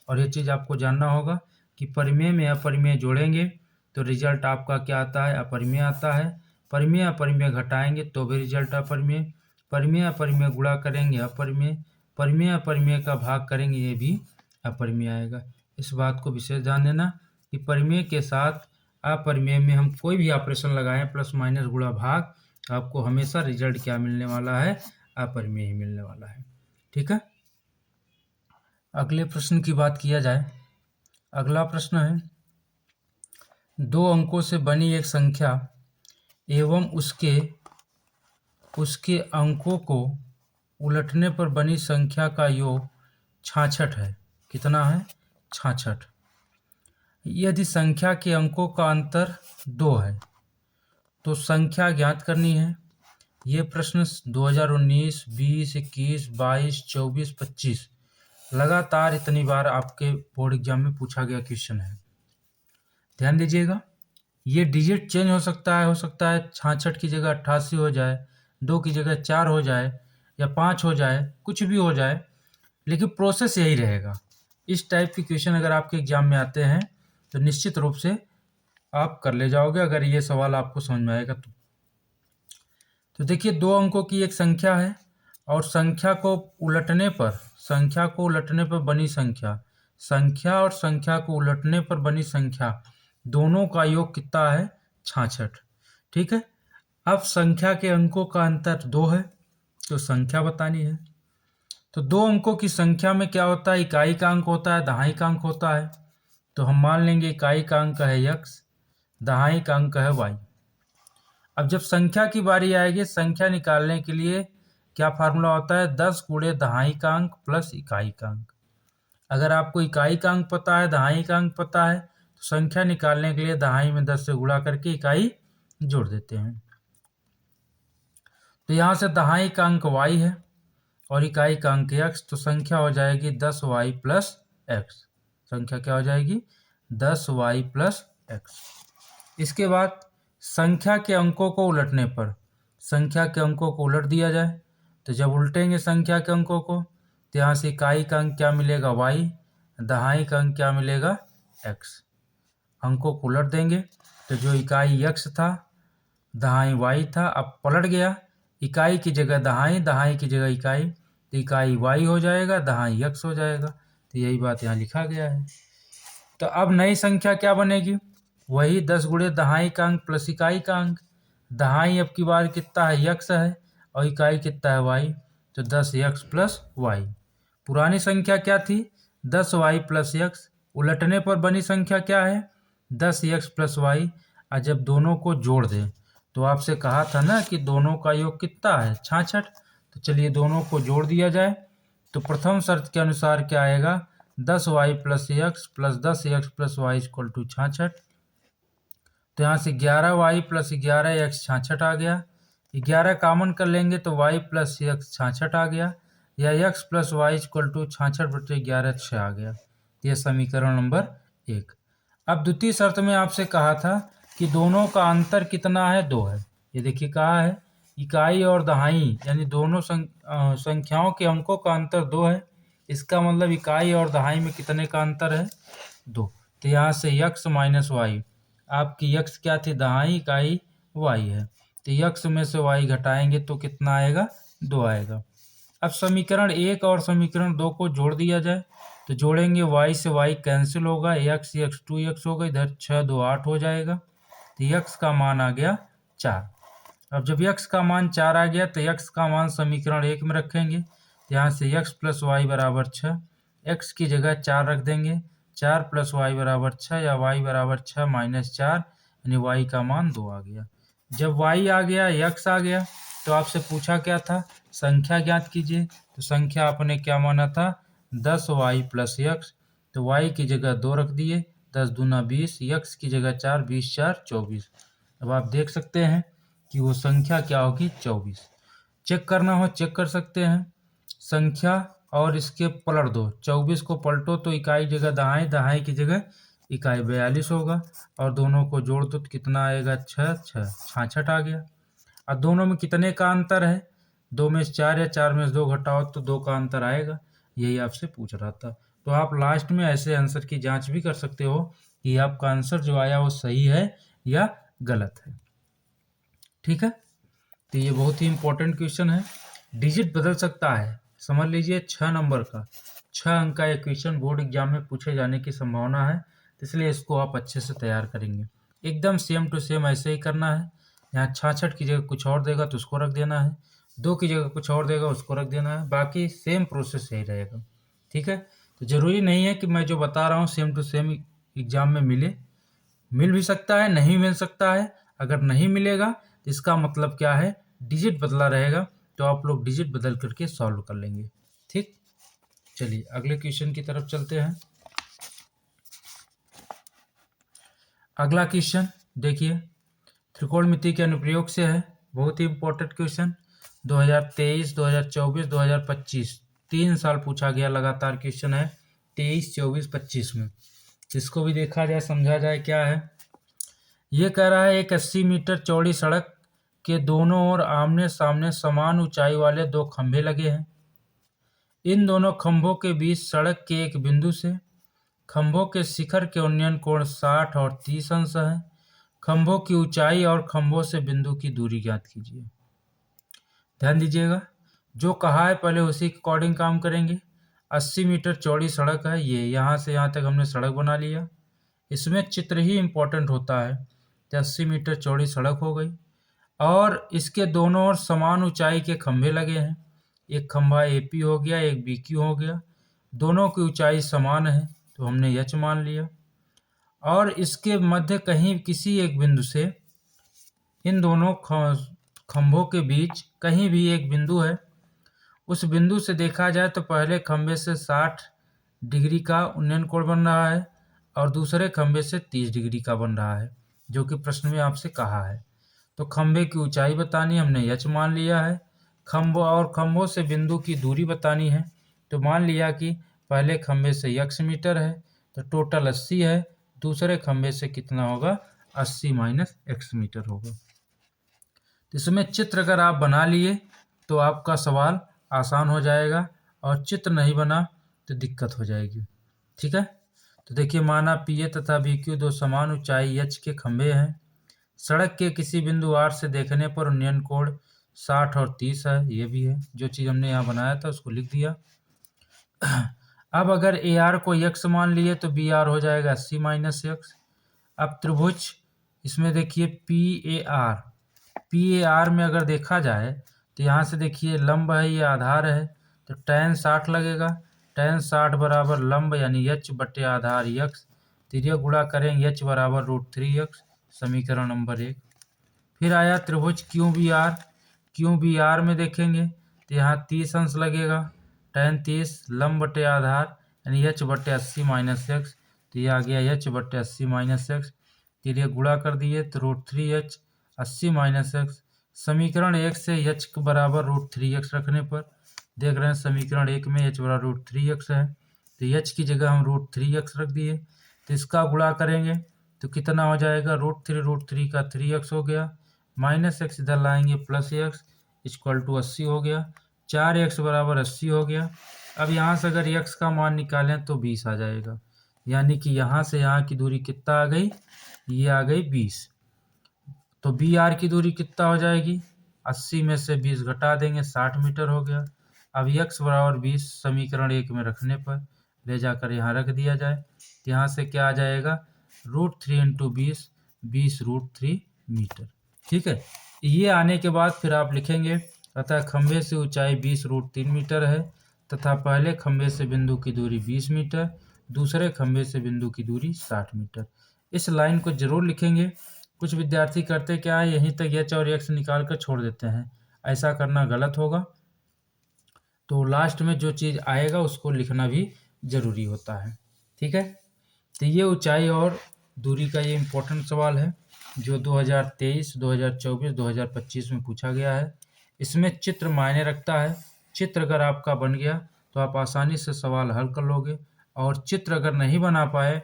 Speaker 1: और ये चीज़ आपको जानना होगा कि परिमेय में अपरिमेय जोड़ेंगे तो रिजल्ट आपका क्या आता है, अपरिमेय आता है। परिमेय अपरिमेय घटाएंगे तो भी रिजल्ट अपरिमेय। परिमेय अपरिमेय गुणा करेंगे अपरिमेय। परिमेय अपरिमेय का भाग करेंगे, ये भी अपरिमेय आएगा। इस बात को विशेष ध्यान देना कि परिमेय के साथ अपरिमेय में हम कोई भी ऑपरेशन लगाएं, प्लस माइनस गुणा भाग, आपको हमेशा रिजल्ट क्या मिलने वाला है, अपरिमेय ही मिलने वाला है। ठीक है, अगले प्रश्न की बात किया जाए। अगला प्रश्न है, 2 अंकों से बनी एक संख्या एवं उसके अंकों को उलटने पर बनी संख्या का योग 66 है। कितना है? 66। यदि संख्या के अंकों का अंतर 2 है तो संख्या ज्ञात करनी है। ये प्रश्न 2019, 20, 21, 22, 24, 25 लगातार इतनी बार आपके बोर्ड एग्जाम में पूछा गया क्वेश्चन है। ध्यान दीजिएगा, ये डिजिट चेंज हो सकता है 66 की जगह 88 हो जाए, 2 की जगह 4 हो जाए, या 5 हो जाए, कुछ भी हो जाए, लेकिन प्रोसेस यही रहेगा। इस टाइप के क्वेश्चन अगर आपके एग्जाम में आते हैं तो निश्चित रूप से आप कर ले जाओगे, अगर ये सवाल आपको समझ में आएगा तो देखिए, 2 अंकों की एक संख्या है और संख्या को उलटने पर बनी संख्या और संख्या को उलटने पर बनी संख्या दोनों का योग कितना है? 66। ठीक है, अब संख्या के अंकों का अंतर 2 है तो संख्या बतानी है। तो 2 अंकों की संख्या में क्या होता है? इकाई का अंक होता है, दहाई का अंक होता है। तो हम मान लेंगे इकाई का अंक है x, दहाई का अंक है y। अब जब संख्या की बारी आएगी, संख्या निकालने के लिए क्या फार्मूला होता है? 10 गुणे दहाई का अंक प्लस इकाई का अंक। अगर आपको इकाई का अंक पता है, दहाई का अंक पता है, तो संख्या निकालने के लिए दहाई में 10 से गुणा करके इकाई जोड़ देते हैं। तो यहाँ से दहाई का अंक y है और इकाई का अंक x, तो संख्या हो जाएगी 10y प्लस x। संख्या क्या हो जाएगी? 10y plus x। इसके बाद संख्या के अंकों को उलटने पर संख्या के अंकों को उलट दिया जाए, तो जब उल्टेंगे संख्या के अंकों को तो यहाँ से इकाई का अंक क्या मिलेगा? y, दहाई का अंक क्या मिलेगा? x। अंकों को उलट देंगे तो जो इकाई x था, दहाई y था, अब पलट गया, इकाई की जगह दहाई, दहाई की जगह इकाई, तो इकाई y हो जाएगा, दहाई x हो जाएगा। तो यही बात यहाँ लिखा गया है। तो अब नई संख्या क्या बनेगी? वही 10 गुणे दहाई का अंक प्लस इकाई का अंक। दहाई अब की बार कितना है? x है और इकाई कितना है? y। तो 10x प्लस y। पुरानी संख्या क्या थी? 10y plus x। उलटने पर बनी संख्या क्या है? 10x plus y। और जब दोनों को जोड़ दें तो आपसे कहा था ना कि दोनों का योग कितना है? 66। तो चलिए दोनों को जोड़ दिया जाए। तो प्रथम शर्त के अनुसार क्या आएगा? 10y plus x plus 10x plus y equal to 66। तो यहाँ से 11y प्लस 11x 66 आ गया। 11 कॉमन कर लेंगे तो y प्लस x 66 आ गया, या x plus y equal to 66/11 6 आ गया। यह समीकरण नंबर 1। अब द्वितीय शर्त में आपसे कहा था कि दोनों का अंतर कितना है? 2 है। ये देखिए कहा है इकाई और दहाई यानी दोनों संख्याओं के अंकों का अंतर 2 है। इसका मतलब इकाई और दहाई में कितने का अंतर है? 2। तो यहाँ से x माइनस वाई, आपकी x क्या थी? दहाई, इकाई y है, तो x में से y घटाएंगे तो कितना आएगा? 2 आएगा। अब समीकरण 1 और समीकरण 2 को जोड़ दिया जाए, तो जोड़ेंगे y से y कैंसिल होगा, x 2x होगा, इधर 6 2 8 हो जाएगा। तो x का मान आ गया 4। अब जब x का मान 4 आ गया तो x का मान समीकरण 1 में रखेंगे, तो यहाँ से x प्लस वाई बराबर 6, x की जगह 4 रख देंगे, 4 प्लस वाई बराबर 6 या y बराबर 6 माइनस 4, यानी y का मान 2 आ गया। जब y आ गया, x आ गया, तो आपसे पूछा क्या था? संख्या ज्ञात कीजिए। तो संख्या आपने क्या माना था? 10y प्लस x, तो y की जगह 2 रख दिए, 10 दूना 20, x की जगह 4, 20 4 24। अब आप देख सकते हैं कि वो संख्या क्या होगी? 24। चेक करना हो चेक कर सकते हैं। संख्या और इसके पलट दो, 24 को पलटो तो इकाई जगह दहाई, दहाई की जगह इकाई 42 होगा, और दोनों को जोड़ दो तो कितना आएगा? 6 6 66 आ गया। अब दोनों में कितने का अंतर है? 2 में से 4 या 4 में से 2 घटाओ तो 2 का अंतर आएगा। यही आपसे पूछ रहा था। तो आप लास्ट में ऐसे आंसर की जांच भी कर सकते हो कि आपका आंसर जो आया वो सही है या गलत है। ठीक है, तो ये बहुत ही इंपॉर्टेंट क्वेश्चन है। डिजिट बदल सकता है, समझ लीजिए 6 नंबर का 6 अंक का एक क्वेश्चन बोर्ड एग्जाम में पूछे जाने की संभावना है, तो इसलिए इसको आप अच्छे से तैयार करेंगे। एकदम सेम टू सेम ऐसे ही करना है। यहाँ 66 की जगह कुछ और देगा तो उसको रख देना है, 2 की जगह कुछ और देगा उसको रख देना है, बाकी सेम प्रोसेस यही रहेगा। ठीक है, तो ज़रूरी नहीं है कि मैं जो बता रहा हूँ सेम टू सेम एग्जाम में मिल भी सकता है, नहीं मिल सकता है। अगर नहीं मिलेगा तो इसका मतलब क्या है, डिजिट बदला रहेगा, तो आप लोग डिजिट बदल करके सॉल्व कर लेंगे। ठीक, चलिए अगले क्वेश्चन की तरफ चलते हैं। अगला क्वेश्चन देखिए, त्रिकोणमिति के अनुप्रयोग से है, बहुत ही इंपॉर्टेंट क्वेश्चन। 2023, 2024, 2025 3 साल पूछा गया लगातार क्वेश्चन है, 23, 24, 25 में। इसको भी देखा जाए, समझा जाए क्या है। ये कह रहा है एक 80 मीटर चौड़ी सड़क के दोनों ओर आमने सामने समान ऊंचाई वाले 2 खंभे लगे हैं। इन दोनों खंभों के बीच सड़क के एक बिंदु से खंभों के शिखर के उन्नयन कोण 60 और 30 अंश है। खंभों की ऊंचाई और खंभों से बिंदु की दूरी ज्ञात कीजिए। ध्यान दीजिएगा, जो कहा है पहले उसी के अकॉर्डिंग काम करेंगे। 80 मीटर चौड़ी सड़क है, ये यहाँ से यहाँ तक हमने सड़क बना लिया। इसमें चित्र ही इम्पोर्टेंट होता है। तो 80 मीटर चौड़ी सड़क हो गई और इसके दोनों ओर समान ऊंचाई के खंभे लगे हैं। एक खंभा AP हो गया, एक BQ हो गया, दोनों की ऊंचाई समान है तो हमने H मान लिया। और इसके मध्य कहीं किसी एक बिंदु से इन दोनों खंभों के बीच कहीं भी एक बिंदु है। उस बिंदु से देखा जाए तो पहले खंभे से 60 डिग्री का उन्नयन कोण बन रहा है और दूसरे खंभे से 30 डिग्री का बन रहा है, जो कि प्रश्न में आपसे कहा है। तो खंभे की ऊंचाई बतानी, हमने H मान लिया है। खंभों से बिंदु की दूरी बतानी है, तो मान लिया कि पहले खंभे से x मीटर है तो टोटल 80 है, दूसरे खंभे से कितना होगा, 80 माइनस x मीटर होगा। तो इसमें चित्र अगर आप बना लिए तो आपका सवाल आसान हो जाएगा, और चित्र नहीं बना तो दिक्कत हो जाएगी। ठीक है, तो देखिए माना PA तथा BQ 2 समान ऊंचाई H के खंभे हैं। सड़क के किसी बिंदु R से देखने पर उन्नयन कोण 60 और 30 है, ये भी है, जो चीज़ हमने यहाँ बनाया था उसको लिख दिया। अब अगर AR को x मान लिए तो BR हो जाएगा 80 माइनस x। अब त्रिभुज इसमें देखिए PAR में अगर देखा जाए तो यहाँ से देखिए लंब है, ये आधार है, तो tan 60 लगेगा। tan 60 बराबर लंब यानी H बटे आधार x, तिर्यक गुणा करेंगे H बराबर √3x, समीकरण नंबर 1। फिर आया त्रिभुज QBR में देखेंगे तो यहाँ 30 अंश लगेगा, tan 30 लंब बटे आधार यानी H बटे 80 माइनस x, तो ये आ गया H बटे 80 माइनस x, तिर्यक गुणा कर दिए तो √3h 80 माइनस x। समीकरण 1 से h के बराबर √3x रखने पर देख रहे हैं समीकरण 1 में h बराबर √3x है, तो h की जगह हम √3x रख दिए। तो इसका गुणा करेंगे तो कितना हो जाएगा, √3 का 3x हो गया, माइनस x इधर लाएंगे प्लस x इक्वल टू 80 हो गया, 4x बराबर 80 हो गया। अब यहाँ से अगर x का मान निकालें तो 20 आ जाएगा, यानी कि यहाँ से यहाँ की दूरी कितना आ गई, ये आ गई 20। तो BR की दूरी कितना हो जाएगी, 80 में से 20 घटा देंगे 60 मीटर हो गया। अब x बराबर 20 समीकरण 1 में रखने पर ले जाकर यहाँ रख दिया जाए, तो यहाँ से क्या आ जाएगा, √3 इंटू 20, 20 √3 मीटर। ठीक है, ये आने के बाद फिर आप लिखेंगे अतः खंभे से ऊंचाई 20 √3 मीटर है तथा पहले खंभे से बिंदु की दूरी 20 मीटर, दूसरे खंभे से बिंदु की दूरी 60 मीटर। इस लाइन को जरूर लिखेंगे। कुछ विद्यार्थी करते क्या है, यहीं तक h और x निकाल कर छोड़ देते हैं, ऐसा करना गलत होगा। तो लास्ट में जो चीज़ आएगा उसको लिखना भी जरूरी होता है। ठीक है, तो ये ऊंचाई और दूरी का ये इम्पोर्टेंट सवाल है जो 2023, 2024, 2025 में पूछा गया है। इसमें चित्र मायने रखता है। चित्र अगर आपका बन गया तो आप आसानी से सवाल हल कर लोगे, और चित्र अगर नहीं बना पाए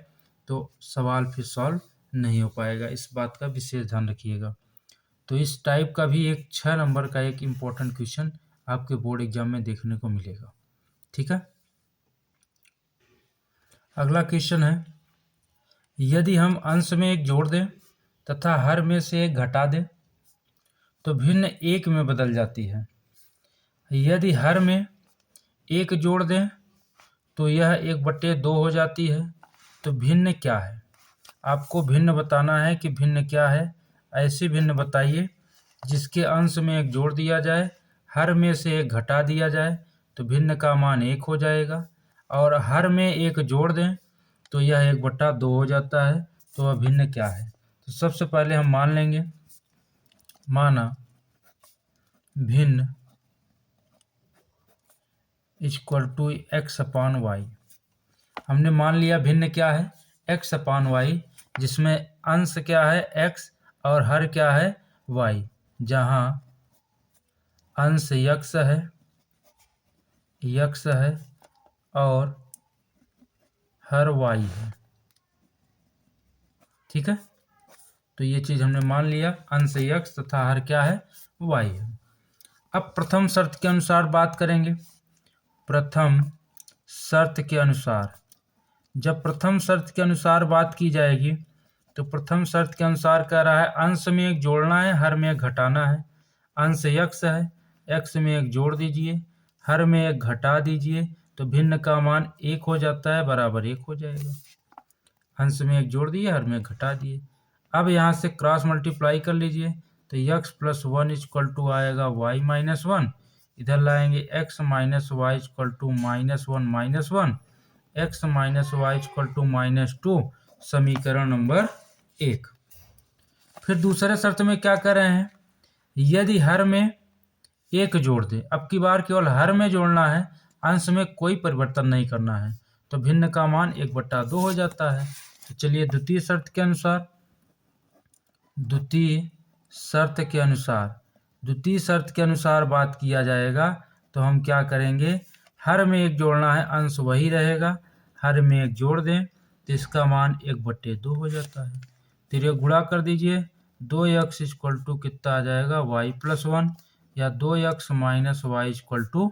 Speaker 1: तो सवाल फिर सॉल्व नहीं हो पाएगा, इस बात का विशेष ध्यान रखिएगा। तो इस टाइप का भी एक 6 नंबर का एक इम्पोर्टेंट क्वेश्चन आपके बोर्ड एग्जाम में देखने को मिलेगा। ठीक है, अगला क्वेश्चन है, यदि हम अंश में एक जोड़ दें तथा हर में से एक घटा दें तो भिन्न एक में बदल जाती है। यदि हर में एक जोड़ दें तो यह 1/2 हो जाती है। तो भिन्न क्या है, आपको भिन्न बताना है कि भिन्न क्या है। ऐसी भिन्न बताइए जिसके अंश में एक जोड़ दिया जाए, हर में से एक घटा दिया जाए, तो भिन्न का मान 1 हो जाएगा। और हर में एक जोड़ दें तो यह 1/2 हो जाता है। तो वह भिन्न क्या है। तो सबसे पहले हम मान लेंगे, माना भिन्न इक्वल टू x/y। हमने मान लिया भिन्न क्या है, x/y, जिसमें अंश क्या है x और हर क्या है y। जहाँ अंश x है और हर y है। ठीक है, तो ये चीज हमने मान लिया, अंश x तथा हर क्या है y है। अब प्रथम शर्त के अनुसार बात करेंगे। प्रथम शर्त के अनुसार, जब प्रथम शर्त के अनुसार बात की जाएगी तो प्रथम शर्त के अनुसार कह रहा है अंश में एक जोड़ना है, हर में एक घटाना है। अंश x है, x में एक जोड़ दीजिए, हर में एक घटा दीजिए, तो भिन्न का मान 1 हो जाता है, बराबर 1 हो जाएगा। अंश में एक जोड़ दिए, हर में एक घटा दिए। अब यहाँ से क्रॉस मल्टीप्लाई कर लीजिए, तो x+1 इक्वल टू आएगा y-1। इधर लाएंगे x minus y equal to -1 x minus y equal to -2, समीकरण नंबर 1। फिर दूसरे शर्त में क्या कर रहे हैं, यदि हर में एक जोड़ दे, अब की बार केवल हर में जोड़ना है, अंश में कोई परिवर्तन नहीं करना है, तो भिन्न का मान 1/2 हो जाता है। तो चलिए द्वितीय शर्त के अनुसार, द्वितीय शर्त के अनुसार बात किया जाएगा तो हम क्या करेंगे, हर में एक जोड़ना है, अंश वही रहेगा, हर में एक जोड़ दें तो इसका मान 1/2 हो जाता है। फिर ये गुणा कर दीजिए, 2x इक्वल टू कितना आ जाएगा y+1, या 2x minus y equal to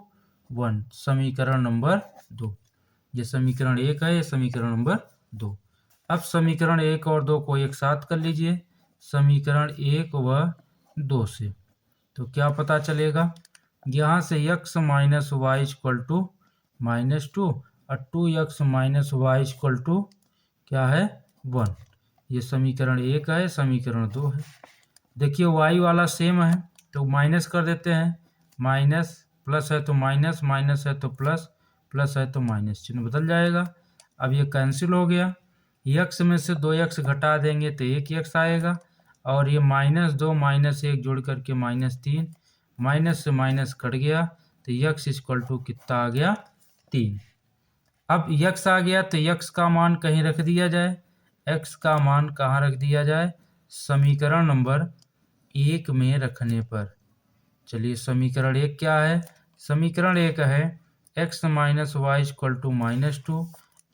Speaker 1: 1, समीकरण नंबर 2। ये समीकरण 1 है, ये समीकरण नंबर 2। अब समीकरण 1 और 2 को एक साथ कर लीजिए, समीकरण 1 व 2 से, तो क्या पता चलेगा, यहाँ से x minus y equal to -2 और 2x minus y equal to क्या है 1। ये समीकरण 1 है, समीकरण 2 है। देखिए y वाला सेम है तो माइनस कर देते हैं, माइनस प्लस है तो माइनस, माइनस है तो प्लस, प्लस है तो माइनस, चिन्ह बदल जाएगा। अब ये कैंसिल हो गया, x में से 2x घटा देंगे तो 1x आएगा, और ये -2 -1 जोड़ करके -3, माइनस से माइनस कट गया तो x इक्वल टू कितना आ गया 3। अब x आ गया तो x का मान कहीं रख दिया जाए, x का मान कहाँ रख दिया जाए, समीकरण नंबर 1 में रखने पर। चलिए समीकरण 1 क्या है, समीकरण 1 है x minus y equal to -2,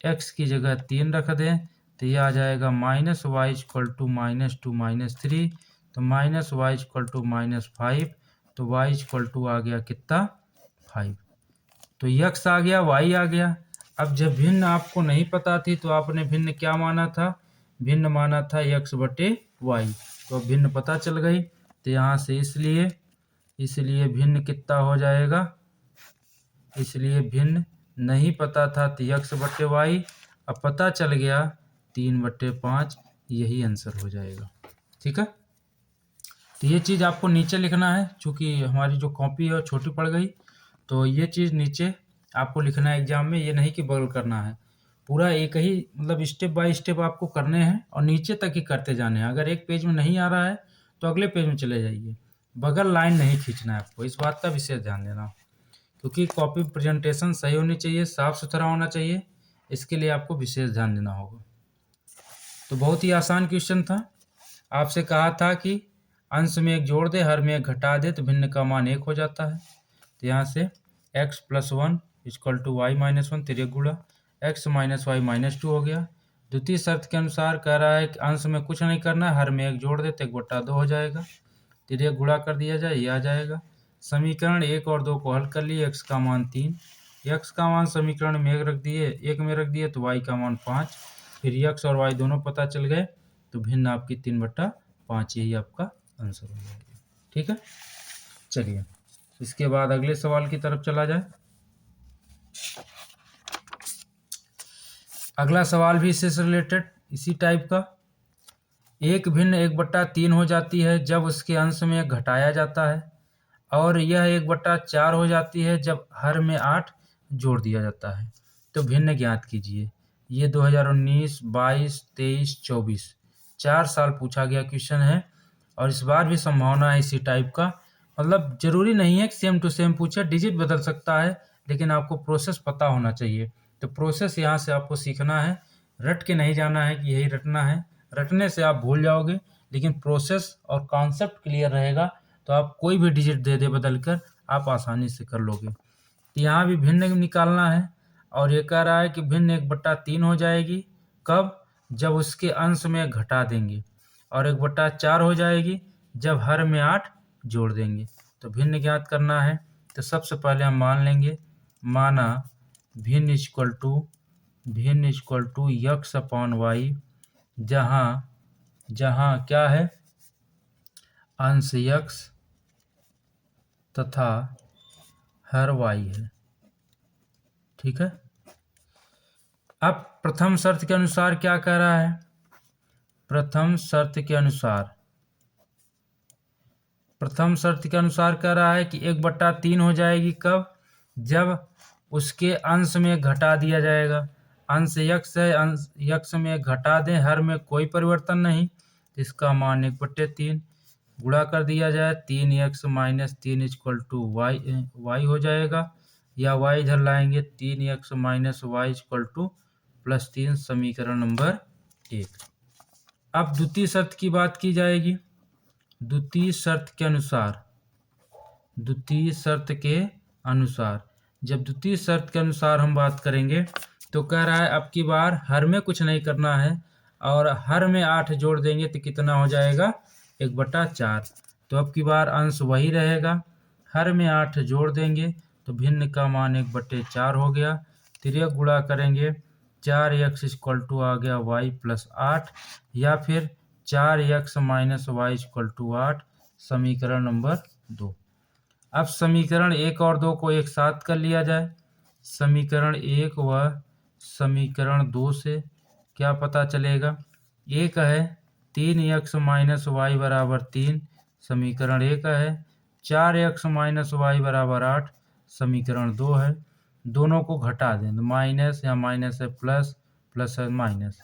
Speaker 1: x की जगह 3 रख दें तो यह आ जाएगा -y इक्वल टू -2 -3, तो -y इक्वल टू -5, तो y इक्वल टू आ गया कितना 5। तो x आ गया, y आ गया। अब जब भिन्न आपको नहीं पता थी तो आपने भिन्न क्या माना था, भिन्न माना था x/y, तो भिन्न पता चल गई। तो यहाँ से इसलिए भिन्न कितना हो जाएगा, इसलिए भिन्न नहीं पता था तो x/y, अब पता चल गया 3/5, यही आंसर हो जाएगा। ठीक है, तो ये चीज़ आपको नीचे लिखना है, क्योंकि हमारी जो कॉपी है छोटी पड़ गई, तो ये चीज़ नीचे आपको लिखना है एग्जाम में, ये नहीं कि बगल करना है, पूरा एक ही मतलब स्टेप बाय स्टेप आपको करने हैं और नीचे तक ही करते जाने हैं। अगर एक पेज में नहीं आ रहा है तो अगले पेज में चले जाइए, बगल लाइन नहीं खींचना है आपको, इस बात का विशेष ध्यान देना, क्योंकि कॉपी प्रेजेंटेशन सही होनी चाहिए, साफ सुथरा होना चाहिए, इसके लिए आपको विशेष ध्यान देना होगा। तो बहुत ही आसान क्वेश्चन था, आपसे कहा था कि अंश में एक जोड़ दे, हर में एक घटा दे, तो भिन्न का मान 1 हो जाता है। तो यहाँ से x+1 इक्वल टू y-1, तिर्यक गुणा x माइनस वाई -2 हो गया। द्वितीय शर्त के अनुसार कह रहा है कि अंश में कुछ नहीं करना है, हर में एक जोड़ दे तो 1/2 हो जाएगा, तिर्यक गुणा कर दिया जाए, ये आ जाएगा। समीकरण 1 और 2 को हल कर लिए, x का मान 3, x का मान समीकरण में 1 रख दिए तो y का मान 5, फिर x और y दोनों पता चल गए, तो भिन्न आपकी 3/5, यही आपका आंसर हो जाएगा। ठीक है, चलिए इसके बाद अगले सवाल की तरफ चला जाए। अगला सवाल भी इससे रिलेटेड इसी टाइप का। एक भिन्न 1/3 हो जाती है जब उसके अंश में घटाया जाता है, और यह 1/4 हो जाती है जब हर में 8 जोड़ दिया जाता है। तो भिन्न ज्ञात कीजिए। ये 2019, 22, 23, 24 4 साल पूछा गया क्वेश्चन है, और इस बार भी संभावना है इसी टाइप का। मतलब जरूरी नहीं है कि सेम टू सेम पूछे, डिजिट बदल सकता है, लेकिन आपको प्रोसेस पता होना चाहिए। तो प्रोसेस यहाँ से आपको सीखना है, रट के नहीं जाना है कि यही रटना है। रटने से आप भूल जाओगे, लेकिन प्रोसेस और कॉन्सेप्ट क्लियर रहेगा तो आप कोई भी डिजिट दे दे बदल कर आप आसानी से कर लोगे। तो यहाँ भी भिन्न निकालना है, और ये कह रहा है कि भिन्न 1/3 हो जाएगी कब? जब उसके अंश में घटा देंगे, और 1/4 हो जाएगी जब हर में 8 जोड़ देंगे। तो भिन्न ज्ञात करना है। तो सबसे पहले हम मान लेंगे, माना भिन्न equal to x upon y, जहाँ क्या है, अंश यक्स तथा हर वाई है। ठीक है। अब प्रथम शर्त के अनुसार क्या कह रहा है? प्रथम शर्त के अनुसार कह रहा है कि 1/3 हो जाएगी कब? जब उसके अंश में घटा दिया जाएगा। अंश यक्स है, अंश यक्स में घटा दें, हर में कोई परिवर्तन नहीं, इसका मान 1/3 गुणा कर दिया जाए। 3x - 3 इक्वल टू वाई हो जाएगा, या y इधर लाएंगे, 3x - y इक्वल टू +3, समीकरण नंबर 1। अब द्वितीय शर्त की बात की जाएगी। द्वितीय शर्त के अनुसार जब द्वितीय शर्त के अनुसार हम बात करेंगे तो कह रहा है अब की बार हर में कुछ नहीं करना है, और हर में 8 जोड़ देंगे तो कितना हो जाएगा? 1/4। तो अब की बार अंश वही रहेगा, हर में 8 जोड़ देंगे तो भिन्न का मान 1/4 हो गया। तिर्यक गुणा करेंगे, 4x इक्वल टू आ गया y + 8, या फिर 4x - y इक्वल टू 8, समीकरण नंबर 2। अब समीकरण 1 और 2 को एक साथ कर लिया जाए। समीकरण 1 व समीकरण 2 से क्या पता चलेगा? एक है 3x - y बराबर 3, समीकरण 1 है। 4x - y बराबर 8, समीकरण 2 है। दोनों को घटा दें, माइनस या माइनस है प्लस, प्लस है माइनस,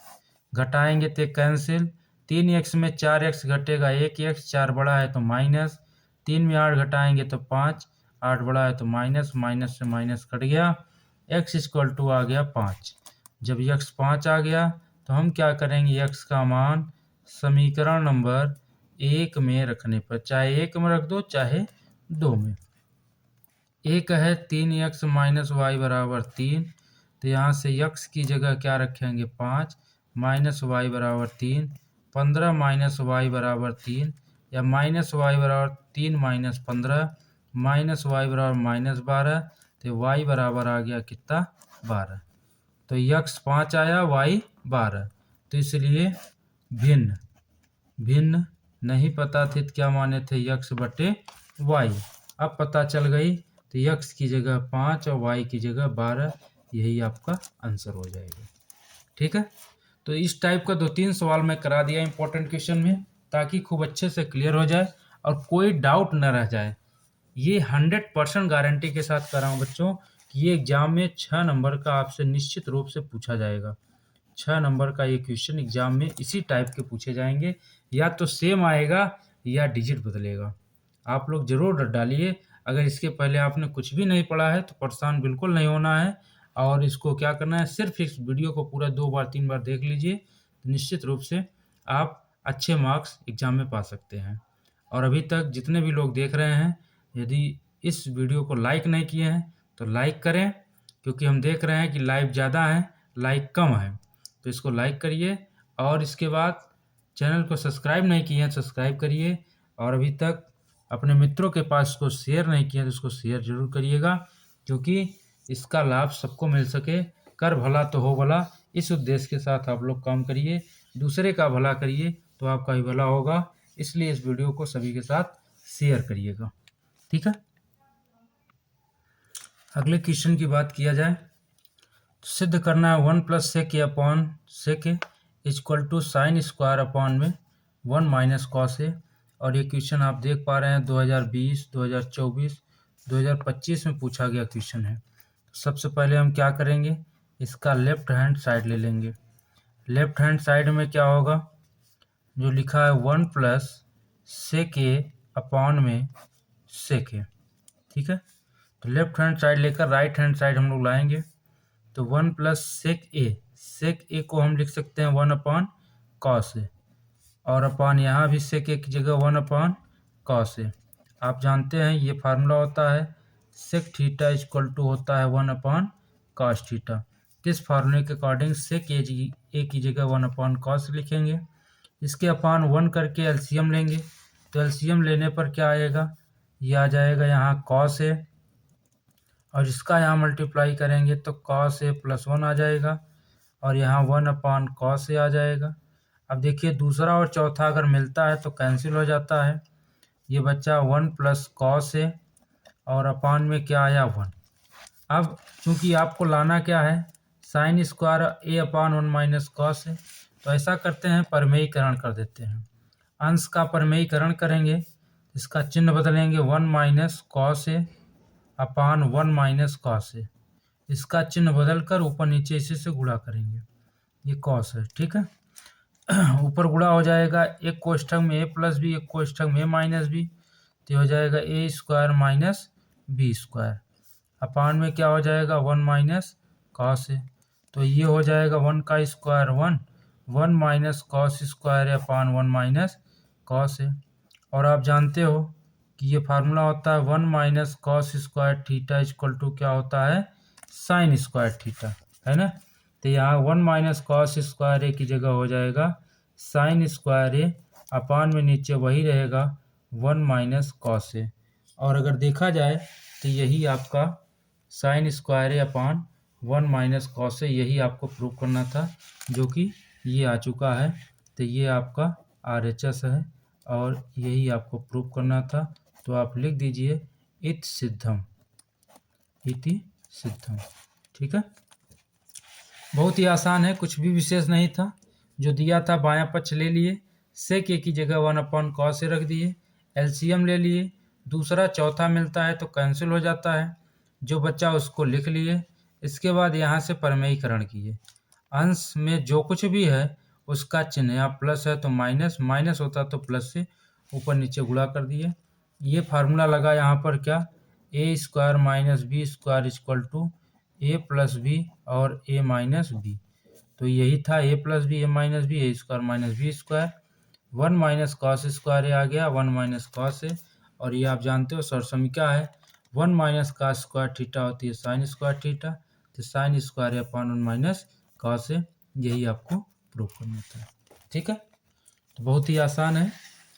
Speaker 1: घटाएंगे तो कैंसिल। 3x में 4x घटेगा 1x, 4 बड़ा है तो माइनस, 3 में 8 घटाएंगे तो 5, 8 बड़ा है तो माइनस, माइनस से माइनस कट गया, x इक्वल टू आ गया 5। जब x 5 आ गया तो हम क्या करेंगे, x का मान समीकरण नंबर 1 में रखने पर, चाहे 1 में रख दो चाहे 2 में। एक है 3x - y बराबर 3, तो यहाँ से x की जगह क्या रखेंगे 5, माइनस y बराबर 3, 15 - y बराबर 3, या माइनस y बराबर 3 - 15, माइनस y बराबर -12, तो y बराबर आ गया कितना? 12। तो x 5 आया, y 12। तो इसलिए भिन्न नहीं पता थे तो क्या माने थे, x/y। अब पता चल गई तो x की जगह 5 और y की जगह 12, यही आपका आंसर हो जाएगा। ठीक है। तो इस टाइप का 2-3 सवाल मैं करा दिया इंपॉर्टेंट क्वेश्चन में, ताकि खूब अच्छे से क्लियर हो जाए और कोई डाउट न रह जाए। ये 100% गारंटी के साथ कर रहा हूँ बच्चों कि ये एग्जाम में 6 नंबर का आपसे निश्चित रूप से पूछा जाएगा। 6 नंबर का ये क्वेश्चन एग्जाम में इसी टाइप के पूछे जाएंगे, या तो सेम आएगा या डिजिट बदलेगा। आप लोग जरूर डालिए। अगर इसके पहले आपने कुछ भी नहीं पढ़ा है तो परेशान बिल्कुल नहीं होना है, और इसको क्या करना है, सिर्फ इस वीडियो को पूरा 2 बार 3 बार देख लीजिए, तो निश्चित रूप से आप अच्छे मार्क्स एग्जाम में पा सकते हैं। और अभी तक जितने भी लोग देख रहे हैं, यदि इस वीडियो को लाइक नहीं किए हैं तो लाइक करें, क्योंकि हम देख रहे हैं कि लाइक ज़्यादा है, लाइक कम है, तो इसको लाइक करिए। और इसके बाद चैनल को सब्सक्राइब नहीं किए हैं, सब्सक्राइब करिए। और अभी तक अपने मित्रों के पास इसको शेयर नहीं किया तो इसको शेयर जरूर करिएगा, क्योंकि इसका लाभ सबको मिल सके। कर भला तो हो भला, इस उद्देश्य के साथ आप लोग काम करिए, दूसरे का भला करिए तो आपका भी भला होगा। इसलिए इस वीडियो को सभी के साथ शेयर करिएगा। ठीक है। अगले क्वेश्चन की बात किया जाए सिद्ध करना है 1 plus sec A upon sec A equal to sine square upon में 1 माइनस कॉस ए। और ये क्वेश्चन आप देख पा रहे हैं 2020, 2024, 2025 में पूछा गया क्वेश्चन है। सबसे पहले हम क्या करेंगे, इसका लेफ्ट हैंड साइड ले लेंगे। लेफ्ट हैंड साइड में क्या होगा, जो लिखा है 1 प्लस सेक ए अपॉन में सेक ए। ठीक है, तो लेफ्ट हैंड साइड लेकर राइट हैंड साइड हम लोग लाएंगे। तो 1 प्लस सेक ए को हम लिख सकते हैं 1 अपॉन कॉस ए, और अपॉन यहाँ भी सेक ए की जगह 1 अपॉन कॉस ए। आप जानते हैं ये फार्मूला होता है सेक थीटा इक्वल टू होता है 1 अपॉन कॉस थीटा। किस फार्मूले के अकॉर्डिंग सेक ए की जगह 1 अपॉन कॉस लिखेंगे, इसके अपॉन 1 करके एलसीएम लेंगे। तो एलसीएम लेने पर क्या आएगा, ये आ जाएगा यहाँ कॉस ए, और इसका यहाँ मल्टीप्लाई करेंगे तो कॉस ए प्लस 1 आ जाएगा, और यहाँ 1 अपॉन कॉस ए आ जाएगा। अब देखिए दूसरा और चौथा अगर मिलता है तो कैंसिल हो जाता है, ये बच्चा 1 प्लस कॉस ए और अपॉन में क्या आया 1। अब चूंकि आपको लाना क्या है sine square A upon 1 minus cos A, तो ऐसा करते हैं परमेयीकरण कर देते हैं। अंश का परमेयीकरण करेंगे, इसका चिन्ह बदलेंगे 1 माइनस कॉस ए अपान 1 माइनस कॉस ए। इसका चिन्ह बदलकर ऊपर नीचे इसी से गुणा करेंगे, ये कॉस है। ठीक है, ऊपर गुणा हो जाएगा, एक कोष्ठक में ए प्लस बी, एक कोष्ठक में ए माइनस बी, तो हो जाएगा ए स्क्वायर माइनस बी स्क्वायर। अपान में क्या हो जाएगा 1 माइनस कॉस ए, तो ये हो जाएगा 1 का स्क्वायर 1 माइनस कॉस स्क्वायर है अपान 1 माइनस कॉस ए। और आप जानते हो कि ये फार्मूला होता है 1 minus cos square theta equal to क्या होता है साइन स्क्वायर थीटा, है ना। तो यहाँ 1 माइनस कॉस स्क्वायर ए की जगह हो जाएगा साइन स्क्वायर ए, अपान में नीचे वही रहेगा 1 माइनस कॉस ए। और अगर देखा जाए तो यही आपका sine square A upon 1 minus cos A, यही आपको प्रूव करना था, जो कि ये आ चुका है। तो ये आपका RHS है और यही आपको प्रूव करना था। तो आप लिख दीजिए इति सिद्धम, इति सिद्धम। ठीक है, बहुत ही आसान है, कुछ भी विशेष नहीं था। जो दिया था बायां पक्ष ले लिए, सेक ए की जगह 1 अपॉन कॉस ए रख दिए, एलसीएम ले लिए, दूसरा चौथा मिलता है तो कैंसिल हो जाता है, जो बच्चा उसको लिख लिए। इसके बाद यहाँ से परमेयीकरण किए, अंश में जो कुछ भी है उसका चिन्ह, यहाँ प्लस है तो माइनस, माइनस होता तो प्लस से ऊपर नीचे गुणा कर दिए। ये फार्मूला लगा यहाँ पर क्या, A square minus B square equal to A plus B और ए माइनस बी। तो यही था A plus B A minus B, A square minus B square. 1 minus cos square A आ गया 1 माइनस कॉस ए। और ये आप जानते हो सरसमीका है 1 माइनस कॉस स्क्वायर थीटा होती है साइन स्क्वायर थीटा, तो sine square upon 1 minus cos A, यही आपको प्रूव करना था। ठीक है, तो बहुत ही आसान है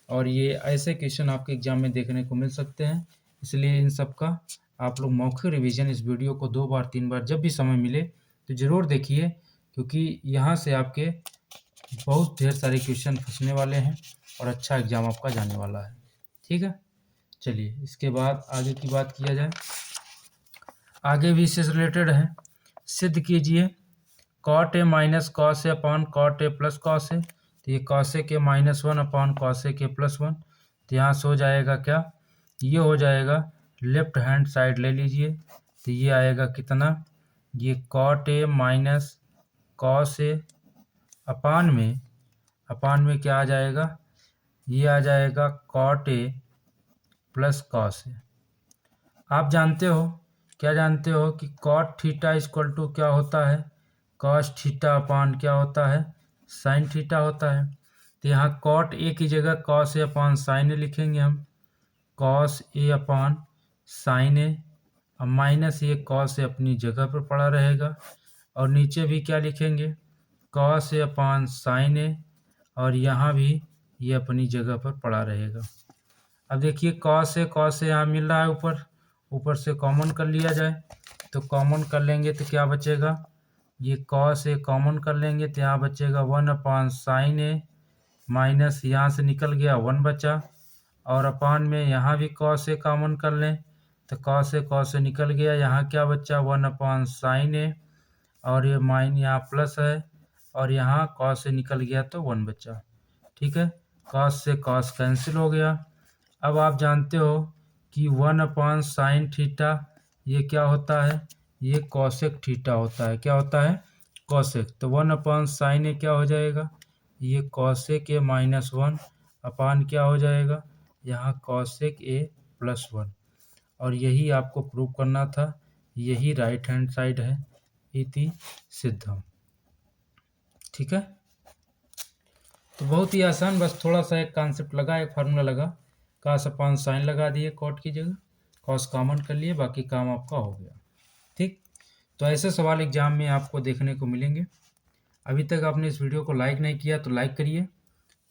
Speaker 1: और ये ऐसे क्वेश्चन आपके एग्जाम में देखने को मिल सकते हैं, इसलिए इन सब का आप लोग मौखिक रिवीजन इस वीडियो को 2 बार 3 बार जब भी समय मिले तो ज़रूर देखिए, क्योंकि यहाँ से आपके बहुत ढेर सारे क्वेश्चन फंसने वाले हैं और अच्छा एग्जाम आपका जाने वाला है। ठीक है, चलिए इसके बाद आगे की बात किया जाए। आगे भी इससे रिलेटेड है, सिद्ध कीजिए cot A minus cos A upon cot A plus cos A. तो ये कॉस ए के -1 अपॉन कॉस ए के +1, तो यहाँ से हो जाएगा क्या, ये हो जाएगा लेफ्ट हैंड साइड ले लीजिए, तो ये आएगा कितना, ये कॉट ए माइनस कॉस ए अपान में क्या आ जाएगा, ये आ जाएगा कॉट ए प्लस कॉस ए। आप जानते हो, क्या जानते हो कि कॉट थीटा इक्वल टू क्या होता है, कॉस थीटा अपान क्या होता है साइन थीटा होता है। तो यहाँ कॉट ए की जगह कॉस ए अपान साइन ए लिखेंगे हम, कॉस ए अपान साइन ए, अब माइनस ये कॉस ए अपनी जगह पर पड़ा रहेगा, और नीचे भी क्या लिखेंगे कॉस ए अपान साइन ए, और यहाँ भी ये अपनी जगह पर पड़ा रहेगा। अब देखिए कॉस ए यहाँ मिल रहा है, ऊपर से कॉमन कर लिया जाए, तो कॉमन कर लेंगे तो क्या बचेगा, ये कॉस ए कॉमन कर लेंगे तो यहाँ बचेगा 1 अपॉन साइन ए, माइनस यहाँ से निकल गया 1 बचा, और अपान में यहाँ भी कॉस ए कॉमन कर लें तो कॉस ए निकल गया, यहाँ क्या बचा 1 अपॉन साइन ए, और ये माइन यहाँ प्लस है और यहाँ कॉस से निकल गया तो 1 बचा। ठीक है, कॉस से कॉस कैंसिल हो गया। अब आप जानते हो कि 1/sin थीटा ये क्या होता है, ये कॉसेक थीटा होता है। क्या होता है, कॉसेक। तो 1/sin ए क्या हो जाएगा, ये कॉसेक ए -1 अपान क्या हो जाएगा, यहाँ कॉसेक ए +1। और यही आपको प्रूव करना था, यही राइट हैंड साइड है इति सिद्धम। ठीक है, तो बहुत ही आसान, बस थोड़ा सा एक कॉन्सेप्ट लगा, एक फार्मूला लगा, cos अपान साइन लगा दिए कॉट की जगह, cos कॉमन कर लिए, बाकी काम आपका हो गया। ठीक, तो ऐसे सवाल एग्जाम में आपको देखने को मिलेंगे। अभी तक आपने इस वीडियो को लाइक नहीं किया तो लाइक करिए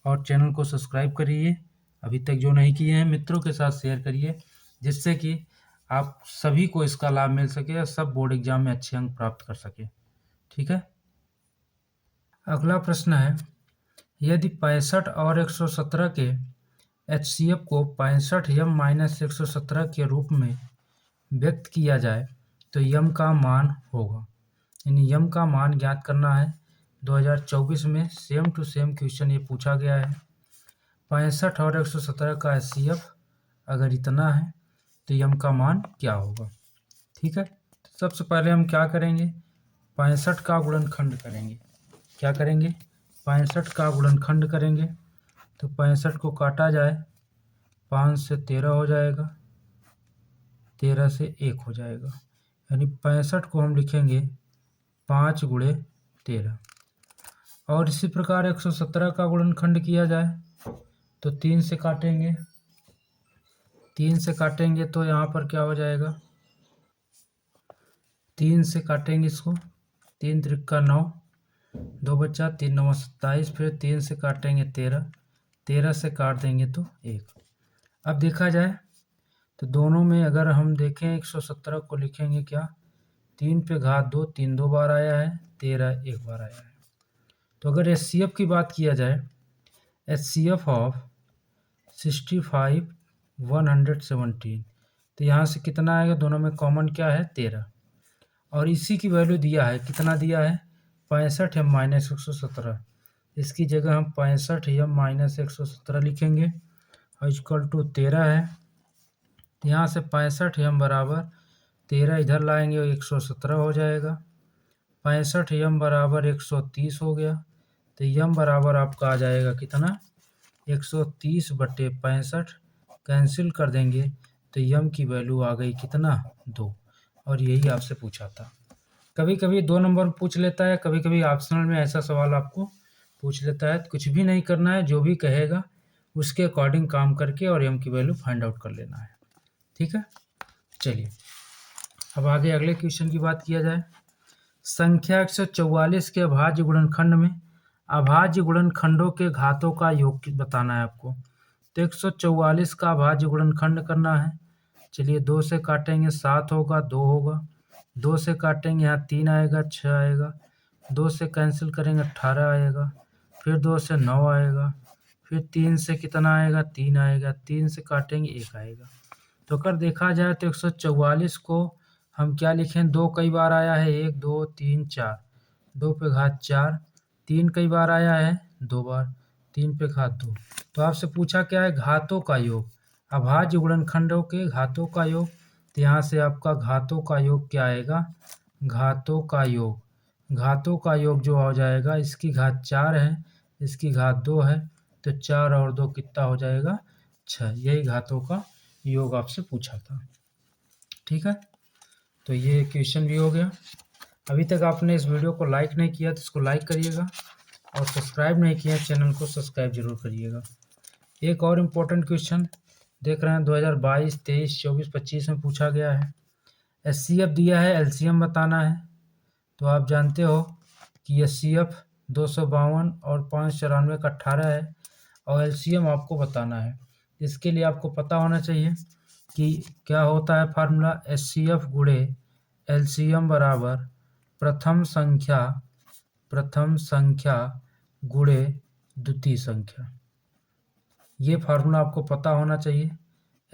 Speaker 1: और चैनल को सब्सक्राइब करिए। अभी तक जो नहीं किए हैं मित्रों के साथ शेयर करिए, जिससे कि आप सभी को इसका लाभ मिल सके और सब बोर्ड एग्जाम में अच्छे अंक प्राप्त कर सके। ठीक है, अगला प्रश्न है, यदि 65 और 117 के HCF को 65 m - 117 के रूप में व्यक्त किया जाए तो यम का मान होगा। यानी यम का मान ज्ञात करना है। 2024 में सेम टू सेम क्वेश्चन ये पूछा गया है। 65 और 117 का HCF अगर इतना है तो यम का मान क्या होगा। ठीक है, तो सबसे पहले हम क्या करेंगे, 65 का गुणनखंड करेंगे। क्या करेंगे, 65 का गुणनखंड करेंगे। तो 65 को काटा जाए, 5 से 13 हो जाएगा, 13 से 1 हो जाएगा। यानी 65 को हम लिखेंगे 5 × 13। और इसी प्रकार 117 का गुणनखंड किया जाए तो 3 से काटेंगे, 3 से काटेंगे तो यहाँ पर क्या हो जाएगा, 3 से काटेंगे इसको, 3 त्रिक 9, 2 बचा, 3 9 27, फिर 3 से काटेंगे 13, 13 से काट देंगे तो 1। अब देखा जाए तो दोनों में अगर हम देखें 117 को लिखेंगे क्या, 3 पे घात 2, 3 2 बार आया है, 13 1 बार आया है। तो अगर HCF की बात किया जाए, HCF ऑफ 65 117, तो यहाँ से कितना आएगा, दोनों में कॉमन क्या है 13, और इसी की वैल्यू दिया है, कितना दिया है 65 m - 117। इसकी जगह हम 65 m - 117 लिखेंगे और इक्वल टू 13 है। यहाँ से 65 m बराबर 13 इधर लाएंगे और 117 हो जाएगा। 65 m बराबर 130 हो गया, तो m बराबर आपका आ जाएगा कितना, 130/65, कैंसिल कर देंगे तो m की वैल्यू आ गई कितना, 2। और यही आपसे पूछा था। कभी कभी 2 नंबर पूछ लेता है, कभी कभी ऑप्शनल में ऐसा सवाल आपको पूछ लेता है। तो कुछ भी नहीं करना है, जो भी कहेगा उसके अकॉर्डिंग काम करके और m की वैल्यू फाइंड आउट कर लेना है। ठीक है, चलिए अब आगे अगले क्वेश्चन की बात किया जाए। संख्या 144 के अभाज्य गुणनखंड में अभाज्य गुणनखंडों के घातों का योग बताना है आपको। तो 144 का अभाज्य गुणनखंड करना है। चलिए 2 से काटेंगे 7 होगा, 2 होगा, 2 से काटेंगे यहाँ 3 आएगा, 6 आएगा, 2 से कैंसिल करेंगे 18 आएगा, फिर 2 से 9 आएगा, फिर 3 से कितना आएगा, 3 आएगा, 3 से काटेंगे 1 आएगा। तो अगर देखा जाए तो 144 को हम क्या लिखें, 2 कई बार आया है, 1 2 3 4, 2 पे घात 4, 3 कई बार आया है 2 बार, 3 पे घात 2। तो आपसे पूछा क्या है, घातों का योग, अभाज्य गुणनखंडों के घातों का योग। तो यहाँ से आपका घातों का योग क्या आएगा, घातों का योग, घातों का योग जो हो जाएगा, इसकी घात 4 है, इसकी घात 2 है, तो 4 और 2 कितना हो जाएगा, 6। यही घातों का योग आपसे पूछा था। ठीक है, तो ये क्वेश्चन भी हो गया। अभी तक आपने इस वीडियो को लाइक नहीं किया तो इसको लाइक करिएगा और सब्सक्राइब नहीं किया चैनल को सब्सक्राइब जरूर करिएगा। एक और इम्पोर्टेंट क्वेश्चन देख रहे हैं, 2022 23 24 25 में पूछा गया है। HCF दिया है, LCM बताना है। तो आप जानते हो कि HCF 252 और 594 का 18 है और LCM आपको बताना है। इसके लिए आपको पता होना चाहिए कि क्या होता है फार्मूला, HCF गुणे LCM बराबर प्रथम संख्या गुणे द्वितीय संख्या। ये फार्मूला आपको पता होना चाहिए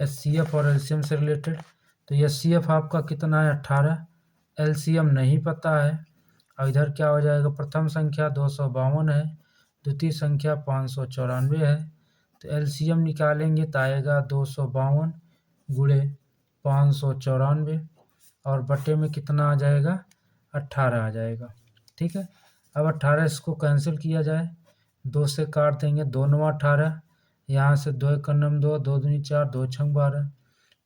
Speaker 1: HCF और LCM से रिलेटेड। तो HCF आपका कितना है 18, LCM नहीं पता है और इधर क्या हो जाएगा, प्रथम संख्या 252 है, द्वितीय संख्या 594 है, तो एलसीएम निकालेंगे तो आएगा 252 गुणे 594 और बटे में कितना आ जाएगा, 18 आ जाएगा। ठीक है, अब 18 इसको कैंसिल किया जाए, 2 से काट देंगे, 2 9 18, यहाँ से 2 1 9 2, 2 दूनी 4, 2 6 12,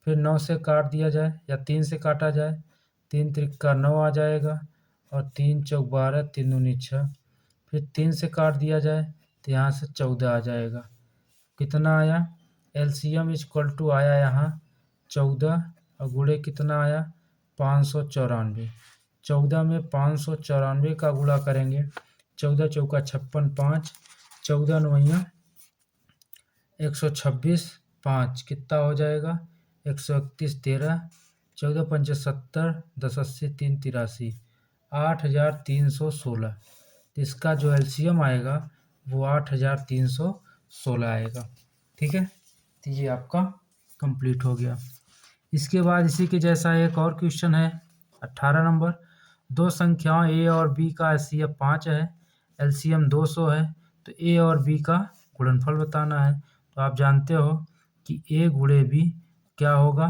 Speaker 1: फिर 9 से काट दिया जाए या 3 से काटा जाए, 3 त्रिका 9 आ जाएगा और 3 चौक 12, 3 दूनी 6, फिर 3 से काट दिया जाए तो यहाँ से 14 आ जाएगा। कितना आया, एलसीएम इक्वल टू आया यहाँ 14 और गुणे कितना आया 594। 14 में 594 का गुणा करेंगे, 14 चौका 56 5, 14 नवैया 126 5 कितना हो जाएगा 131 13, 14 पंचे 70, 10 80 3 83, 8316। इसका जो एलसीएम आएगा वो 8316 आएगा। ठीक है, तो ये आपका कंप्लीट हो गया। इसके बाद इसी के जैसा एक और क्वेश्चन है 18 नंबर। दो संख्याओं ए और बी का एचसीएफ 5 है, एलसीएम 200 है, तो ए और बी का गुणनफल बताना है। तो आप जानते हो कि ए गुणे बी क्या होगा,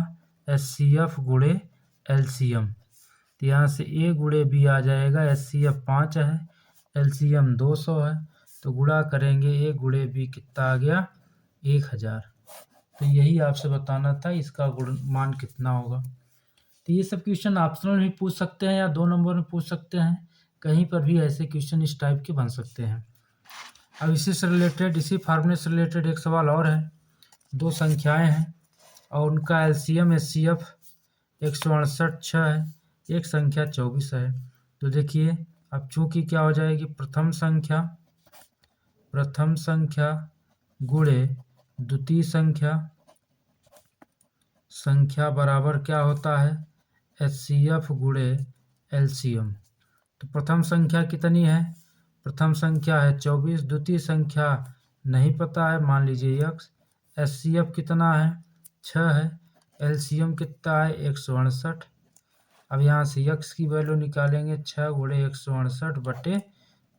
Speaker 1: एचसीएफ गुणे एलसीएम। तो यहाँ से ए गुणे बी आ जाएगा, एचसीएफ 5 है, एलसीएम 200 है, तो गुणा करेंगे ए गुणे बी कितना आ गया 1000। तो यही आपसे बताना था इसका गुण मान कितना होगा। तो ये सब क्वेश्चन ऑप्शनल भी पूछ सकते हैं या 2 नंबर में पूछ सकते हैं, कहीं पर भी ऐसे क्वेश्चन इस टाइप के बन सकते हैं। अब इसी से रिलेटेड, इसी फार्मूले से रिलेटेड एक सवाल और है। दो संख्याएं हैं और उनका एलसीएम एचसीएफ 168 6 है, एक संख्या 24 है। तो देखिए अब चूंकि क्या हो जाएगी, प्रथम संख्या गुणे द्वितीय संख्या बराबर क्या होता है, एचसीएफ गुणे एलसीएम। तो प्रथम संख्या कितनी है, प्रथम संख्या है 24, द्वितीय संख्या नहीं पता है, मान लीजिए x, एचसीएफ कितना है 6 है, एलसीएम कितना है 168। अब यहाँ से x की वैल्यू निकालेंगे, 6 गुणे 168 बटे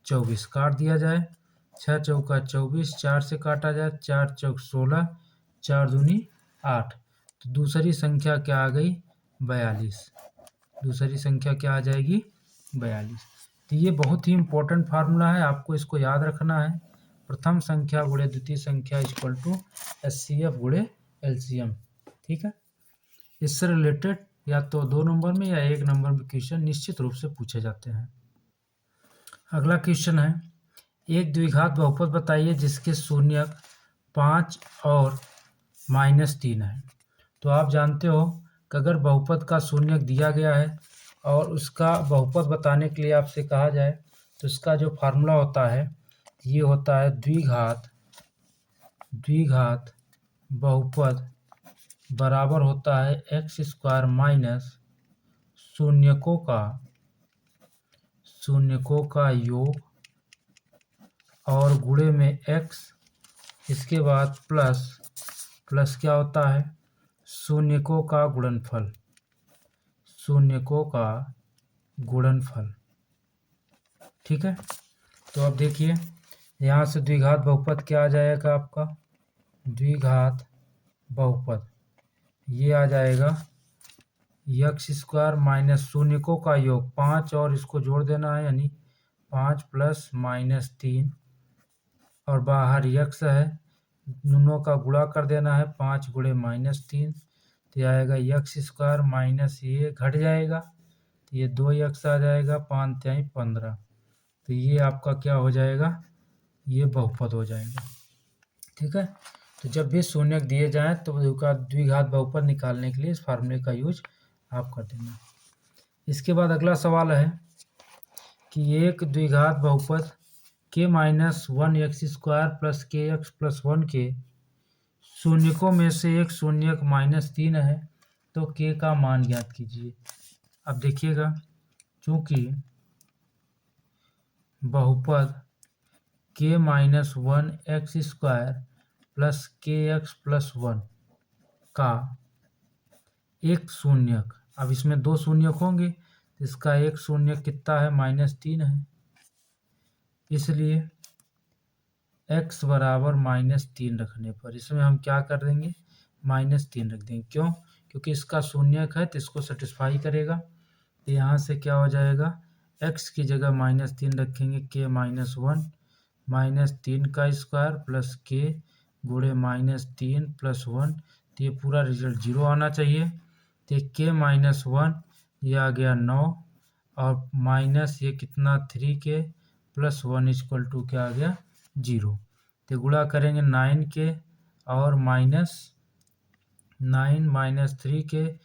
Speaker 1: 24, काट दिया जाए, 6 चौका 24, 4 से काटा जाए, 4 चौक 16, 4 दूनी 8। तो दूसरी संख्या क्या आ गई 42, दूसरी संख्या क्या आ जाएगी 42। तो ये बहुत ही इंपॉर्टेंट फार्मूला है, आपको इसको याद रखना है। प्रथम संख्या गुणे द्वितीय संख्या इक्वल टू एचसीएफ गुणे एलसीएम। ठीक है, इससे रिलेटेड या तो 2 नंबर में या 1 नंबर में क्वेश्चन निश्चित रूप से पूछे जाते हैं। अगला क्वेश्चन है, एक द्विघात बहुपद बताइए जिसके शून्यक 5 और -3 है। तो आप जानते हो कि अगर बहुपद का शून्यक दिया गया है और उसका बहुपद बताने के लिए आपसे कहा जाए तो इसका जो फार्मूला होता है ये होता है द्विघात बहुपद बराबर होता है x² माइनस शून्यकों का योग और गुणे में x, इसके बाद प्लस क्या होता है शून्यकों का गुणनफल। ठीक है, तो अब देखिए यहाँ से द्विघात बहुपद क्या आ जाएगा, आपका द्विघात बहुपद ये आ जाएगा x² माइनस शून्यकों का योग 5 और इसको जोड़ देना है, यानी 5 प्लस -3 और बाहर x है, दोनों का गुणा कर देना है, 5 गुणे -3, तो आएगा x² माइनस ये घट जाएगा तो ये 2x आ जाएगा, 5 तिहाई 15। तो ये आपका क्या हो जाएगा, ये बहुपद हो जाएगा। ठीक है, तो जब भी शून्यक दिए जाएं तो द्विघात बहुपद निकालने के लिए इस फार्मूले का यूज आप कर देना। इसके बाद अगला सवाल है कि एक द्विघात बहुपद k-1 x² plus kx plus 1 के शून्यकों में से एक शून्यक -3 है, तो k का मान ज्ञात कीजिए। अब देखिएगा, चूंकि बहुपद k-1 x² plus kx plus 1 का एक शून्यक, अब इसमें 2 शून्यक होंगे तो इसका एक शून्य कितना है, -3 है। इसलिए x बराबर -3 रखने पर इसमें हम क्या कर देंगे, -3 रख देंगे। क्यों? क्योंकि इसका शून्यक है तो इसको सेटिस्फाई करेगा। तो यहाँ से क्या हो जाएगा, x की जगह -3 रखेंगे, k -1 -3 का स्क्वायर प्लस k गुणे -3 + 1। तो ये पूरा रिजल्ट 0 आना चाहिए। तो k -1 ये आ गया 9 और माइनस ये कितना 3k + 1 = क्या आ गया 0। तो गुणा करेंगे 9k और -9 - 3k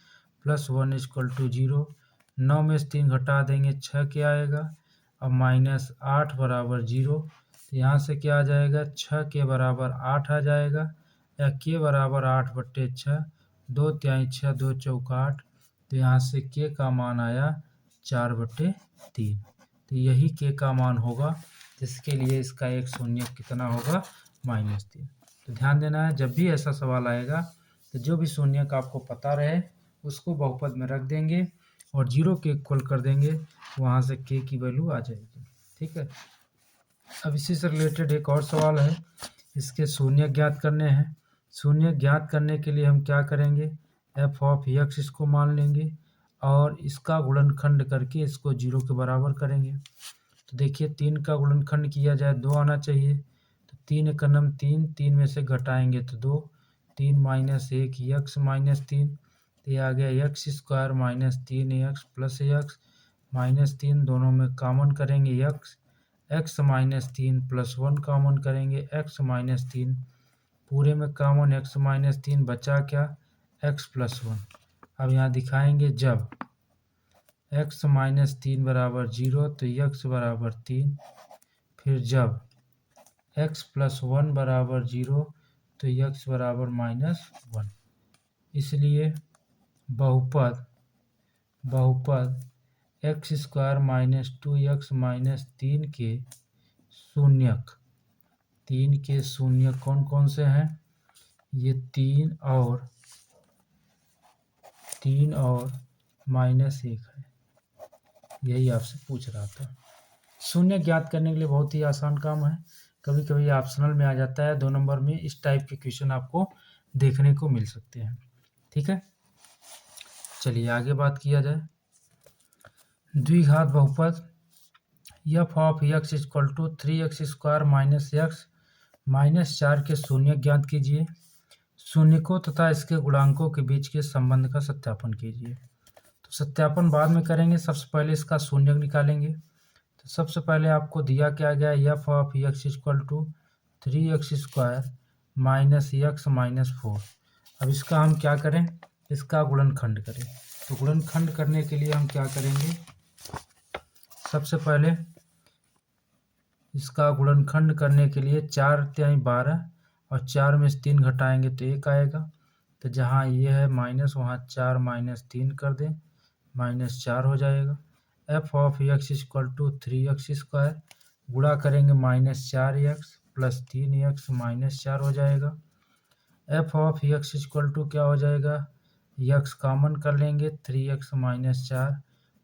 Speaker 1: + 1 = 0। 9 में से 3 घटा देंगे 6k आएगा और -8 बराबर 0। तो यहाँ से क्या आ जाएगा, 6k बराबर 8 आ जाएगा, या k बराबर 8/6, 2 तिहाई 6, 2 चौका 8। तो यहाँ से k का मान आया 4/3। तो यही k का मान होगा, जिसके लिए इसका एक शून्य कितना होगा, -3। तो ध्यान देना है, जब भी ऐसा सवाल आएगा तो जो भी शून्य का आपको पता रहे उसको बहुपद में रख देंगे और 0 के इक्वल कर देंगे, वहाँ से k की वैल्यू आ जाएगी। ठीक है। अब इसी से रिलेटेड एक और सवाल है, इसके शून्य ज्ञात करने हैं। शून्य ज्ञात करने के लिए हम क्या करेंगे, f(x) इसको मान लेंगे और इसका गुणनखंड करके इसको 0 के बराबर करेंगे। तो देखिए 3 का गुणनखंड किया जाए 2 आना चाहिए। तो 3 × 3, 3 में से घटाएंगे तो 2, 3 - 1 x -3। तो ये आ गया x² - 3x + x -3, दोनों में कॉमन करेंगे x -3 + 1 कॉमन करेंगे x -3, पूरे में कॉमन x -3 बचा क्या, x + 1। अब यहाँ दिखाएंगे जब x -3 बराबर 0 तो x बराबर 3, फिर जब x + 1 बराबर 0 तो x बराबर -1। इसलिए बहुपद x² - 2x - 3 के शून्यक, 3 के शून्यक कौन कौन से हैं, ये 3 और -1 है। यही आपसे पूछ रहा था। शून्य ज्ञात करने के लिए बहुत ही आसान काम है, कभी कभी ऑप्शनल में आ जाता है 2 नंबर में, इस टाइप के क्वेश्चन आपको देखने को मिल सकते हैं। ठीक है, चलिए आगे बात किया जाए। द्विघात बहुपद f(x) = 3x² - x -4 के शून्य ज्ञात कीजिए। शून्यकों तथा इसके गुणांकों के बीच के संबंध का सत्यापन कीजिए। तो सत्यापन बाद में करेंगे, सबसे पहले इसका शून्य निकालेंगे। तो सबसे पहले आपको दिया क्या गया, f(x) = 3x² - x -4। अब इसका हम क्या करें, इसका गुणनखंड करें। तो गुणनखंड करने के लिए हम क्या करेंगे, सबसे पहले इसका गुणनखंड करने के लिए 4 तिहाई 12 और 4 में से 3 घटाएंगे तो 1 आएगा। तो जहाँ ये है माइनस, वहाँ 4 - 3 कर दें, -4 हो जाएगा। f(x) = 3x², गुणा करेंगे -4x + 3x -4 हो जाएगा। f(x) = क्या हो जाएगा, x कॉमन कर लेंगे 3x - 4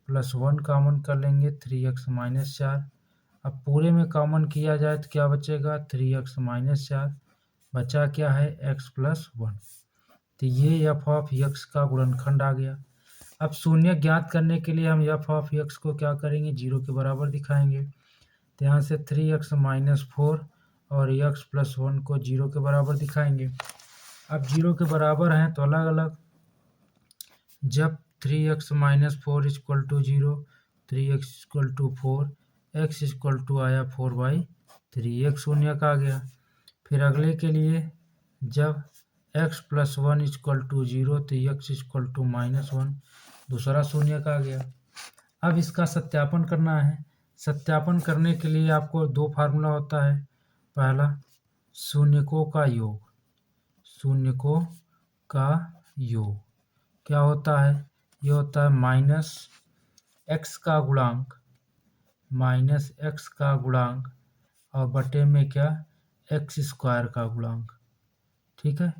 Speaker 1: + 1 कॉमन कर लेंगे 3x - 4। अब पूरे में कॉमन किया जाए तो क्या बचेगा, 3x - 4 बचा क्या है, x + 1। तो ये f(x) का गुणनखंड आ गया। अब शून्य ज्ञात करने के लिए हम f(x) को क्या करेंगे, 0 के बराबर दिखाएंगे। तो यहाँ से 3x - 4 और x + 1 को 0 के बराबर दिखाएंगे। अब 0 के बराबर हैं तो अलग अलग, जब 3x - 4 = 0, 3x = 4, x = आया 4/3, एक शून्य का आ गया। फिर अगले के लिए जब x + 1 = 0 तो x = -1, दूसरा शून्य का आ गया। अब इसका सत्यापन करना है। सत्यापन करने के लिए आपको 2 फार्मूला होता है। पहला, शून्यकों का योग। शून्यकों का योग क्या होता है, ये होता है -x का गुणांक और बटे में क्या, x² का गुणांक। ठीक है,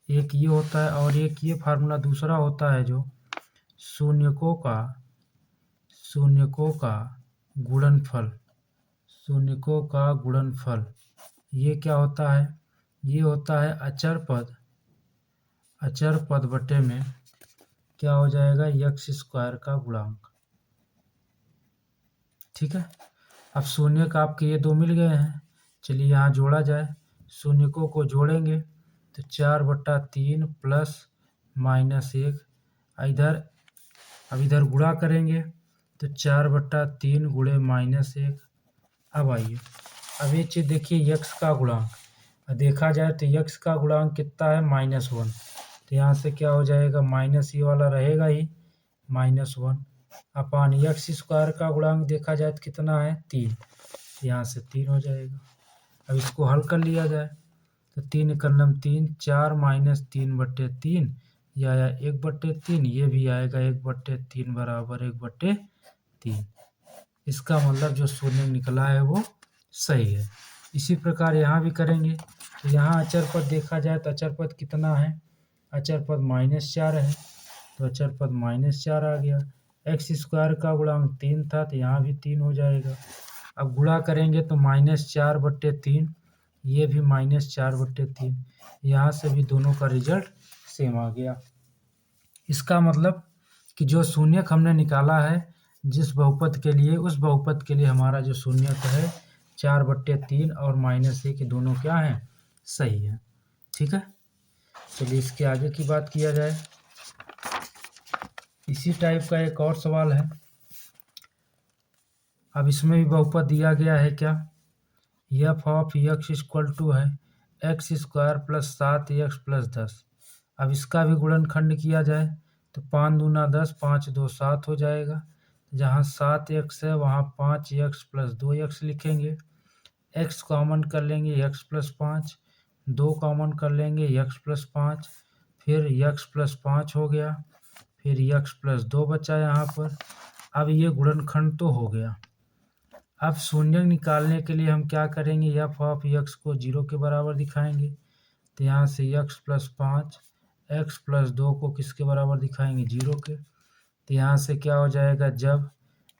Speaker 1: एक ये होता है और एक ये फार्मूला दूसरा होता है जो शून्यकों शून्यकों का गुणनफल, शून्यकों का गुणनफल ये क्या होता है? ये होता है अचर पद बटे में क्या हो जाएगा? यक्स स्क्वायर का गुणांक। ठीक है, अब शून्य का आपके ये दो मिल गए हैं, चलिए यहाँ जोड़ा जाए। शून्यकों को जोड़ेंगे तो 4/3 प्लस -1, इधर अब इधर गुणा करेंगे तो 4/3 गुणे -1। अब आइए, अब ये चीज़ देखिए, यक्स का गुणांक देखा जाए तो यक्स का गुणांक कितना है? -1। तो यहाँ से क्या हो जाएगा? माइनस ये वाला रहेगा ही, -1 अपान यक्स स्क्वायर का गुणांक देखा जाए तो कितना है? 3। यहाँ से 3 हो जाएगा। अब इसको हल कर लिया जाए तो 3 एकम 3, 4 - 3/3, यह आया 1/3, ये भी आएगा 1/3 बराबर 1/3। इसका मतलब जो शून्य निकला है वो सही है। इसी प्रकार यहाँ भी करेंगे तो यहाँ अचर पद देखा जाए तो अचर पद कितना है? अचर पद -4 है, तो अचर पद -4 आ गया। एक्स स्क्वायर का गुणांक 3 था तो यहाँ भी 3 हो जाएगा। अब गुणा करेंगे तो -4/3, ये भी -4/3, यहाँ से भी दोनों का रिजल्ट सेम आ गया। इसका मतलब कि जो शून्यक हमने निकाला है जिस बहुपद के लिए, उस बहुपद के लिए हमारा जो शून्यक है 4/3 और -1 दोनों क्या हैं? सही है। ठीक है, चलिए इसके आगे की बात किया जाए। इसी टाइप का एक और सवाल है। अब इसमें भी बहुपद दिया गया है क्या? F of X equal to है X square plus 7x plus 10। अब इसका भी गुणनखंड किया जाए तो 5 दूना 10, 5 2 7 हो जाएगा। जहाँ 7x है वहाँ 5x प्लस 2x लिखेंगे। x कॉमन कर लेंगे, x प्लस 5, 2 कॉमन कर लेंगे, x प्लस 5, फिर x प्लस 5 हो गया, फिर x प्लस 2 बचा यहाँ पर। अब ये गुणनखंड तो हो गया। अब शून्य निकालने के लिए हम क्या करेंगे? एफ ऑफ एक्स को 0 के बराबर दिखाएंगे, तो यहाँ से x प्लस 5, x प्लस 2 को किसके बराबर दिखाएंगे? 0 के। तो यहाँ से क्या हो जाएगा? जब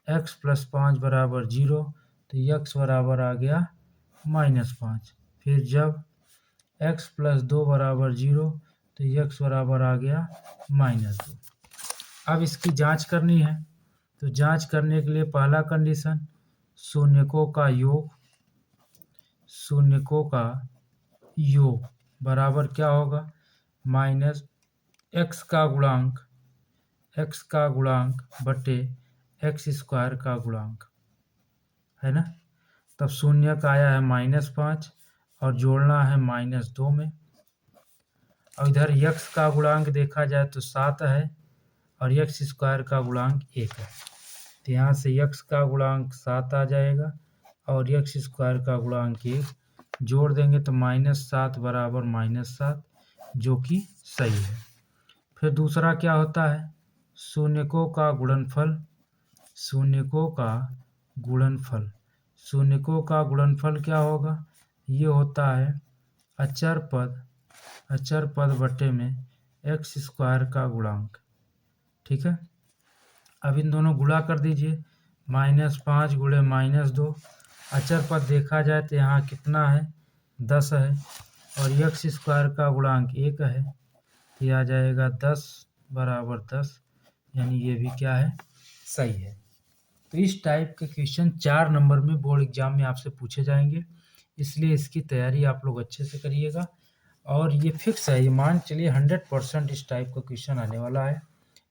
Speaker 1: x प्लस 5 बराबर 0 तो x बराबर आ गया -5। फिर जब x प्लस 2 बराबर 0 तो x बराबर आ गया -2। अब इसकी जांच करनी है, तो जांच करने के लिए पहला कंडीशन, शून्यकों का योग बराबर क्या होगा? -x का गुणांक बटे x स्क्वायर का गुणांक, है ना। तब शून्य का आया है -5 और जोड़ना है -2 में। और इधर x का गुणांक देखा जाए तो 7 है और x स्क्वायर का गुणांक 1 है, तो यहाँ से x का गुणांक 7 आ जाएगा और x स्क्वायर का गुणांक 1 जोड़ देंगे तो -7 बराबर -7, जो कि सही है। फिर दूसरा क्या होता है? शून्यकों का गुणनफल क्या होगा? ये होता है अचर पद बटे में एक्स स्क्वायर का गुणांक। ठीक है, अब इन दोनों गुणा कर दीजिए, -5 गुणे -2। अचर पद देखा जाए तो यहाँ कितना है? 10 है और एक्स स्क्वायर का गुणांक 1 है, तो यह आ जाएगा 10 बराबर 10, यानी ये भी क्या है? सही है। तो इस टाइप के क्वेश्चन 4 नंबर में बोर्ड एग्जाम में आपसे पूछे जाएंगे, इसलिए इसकी तैयारी आप लोग अच्छे से करिएगा। और ये फिक्स है, ये मान चलिए 100% इस टाइप का क्वेश्चन आने वाला है।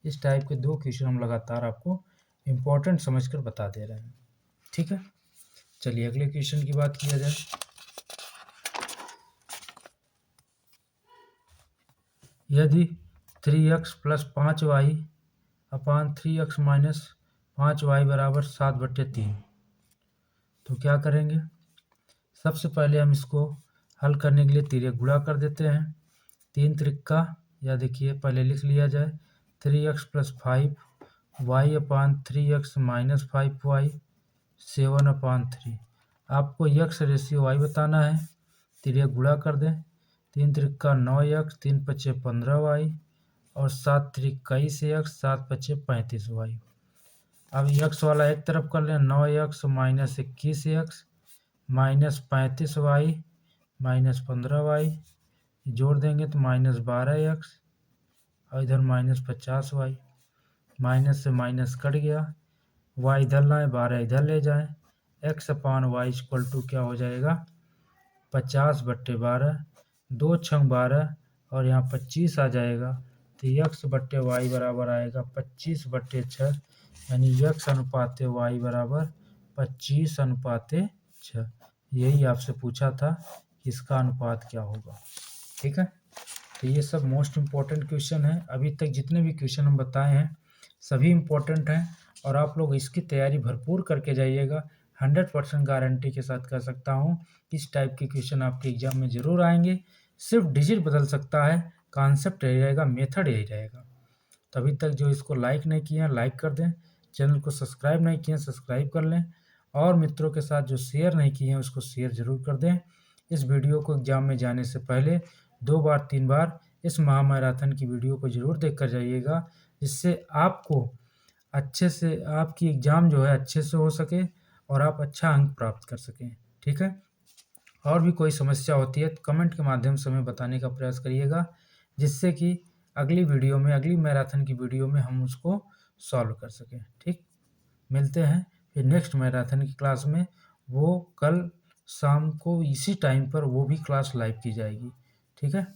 Speaker 1: इस टाइप के 2 क्वेश्चन हम लगातार आपको इम्पोर्टेंट समझकर बता दे रहे हैं। ठीक है, चलिए अगले क्वेश्चन की बात किया जाए। यदि 3x प्लस 5y अपान 3x माइनस 5y बराबर 7/3, तो क्या करेंगे? सबसे पहले हम इसको हल करने के लिए तिर्यक गुणा कर देते हैं। 3 त्रिक्का, या देखिए पहले लिख लिया जाए 3x प्लस 5y अपान 3x माइनस 5y 7/3। आपको x रेशियो y बताना है, तिर्यक गुणा कर दें। 3 त्रिक्का 9x, 3 पच्चे 15y और 7 त्रिक 21x, 7 पच्चे 35y। अब यक्स वाला एक तरफ कर लें, 9x minus 21x minus 35y minus 15y, जोड़ देंगे तो माइनस 12x और इधर माइनस 50y, माइनस से माइनस कट गया, y इधर लाएँ 12 इधर ले जाएँ, x upon y equal to क्या हो जाएगा 50/12, 2 छंग 12 और यहाँ 25 आ जाएगा, तो x/y बराबर आएगा 25/6, यानी x अनुपात y बराबर 25/6। यही आपसे पूछा था कि इसका अनुपात क्या होगा। ठीक है, तो ये सब मोस्ट इम्पॉर्टेंट क्वेश्चन है। अभी तक जितने भी क्वेश्चन हम बताए हैं सभी इम्पोर्टेंट हैं और आप लोग इसकी तैयारी भरपूर करके जाइएगा। 100% गारंटी के साथ कह सकता हूँ इस टाइप के क्वेश्चन आपके एग्जाम में ज़रूर आएंगे। सिर्फ डिजिट बदल सकता है, कॉन्सेप्ट यही रहेगा, मेथड यही रहेगा। तो अभी तक जो इसको लाइक नहीं किए हैं लाइक कर दें, चैनल को सब्सक्राइब नहीं किए हैं सब्सक्राइब कर लें, और मित्रों के साथ जो शेयर नहीं किए हैं उसको शेयर ज़रूर कर दें। इस वीडियो को एग्जाम में जाने से पहले 2 बार 3 बार इस महामैराथन की वीडियो को ज़रूर देख कर जाइएगा, जिससे आपको अच्छे से आपकी एग्ज़ाम जो है अच्छे से हो सके और आप अच्छा अंक प्राप्त कर सकें। ठीक है, और भी कोई समस्या होती है तो कमेंट के माध्यम से हमें बताने का प्रयास करिएगा, जिससे कि अगली वीडियो में अगली मैराथन की वीडियो में हम उसको सॉल्व कर सकें। ठीक, मिलते हैं फिर नेक्स्ट मैराथन की क्लास में। वो कल शाम को इसी टाइम पर वो भी क्लास लाइव की जाएगी। ठीक है।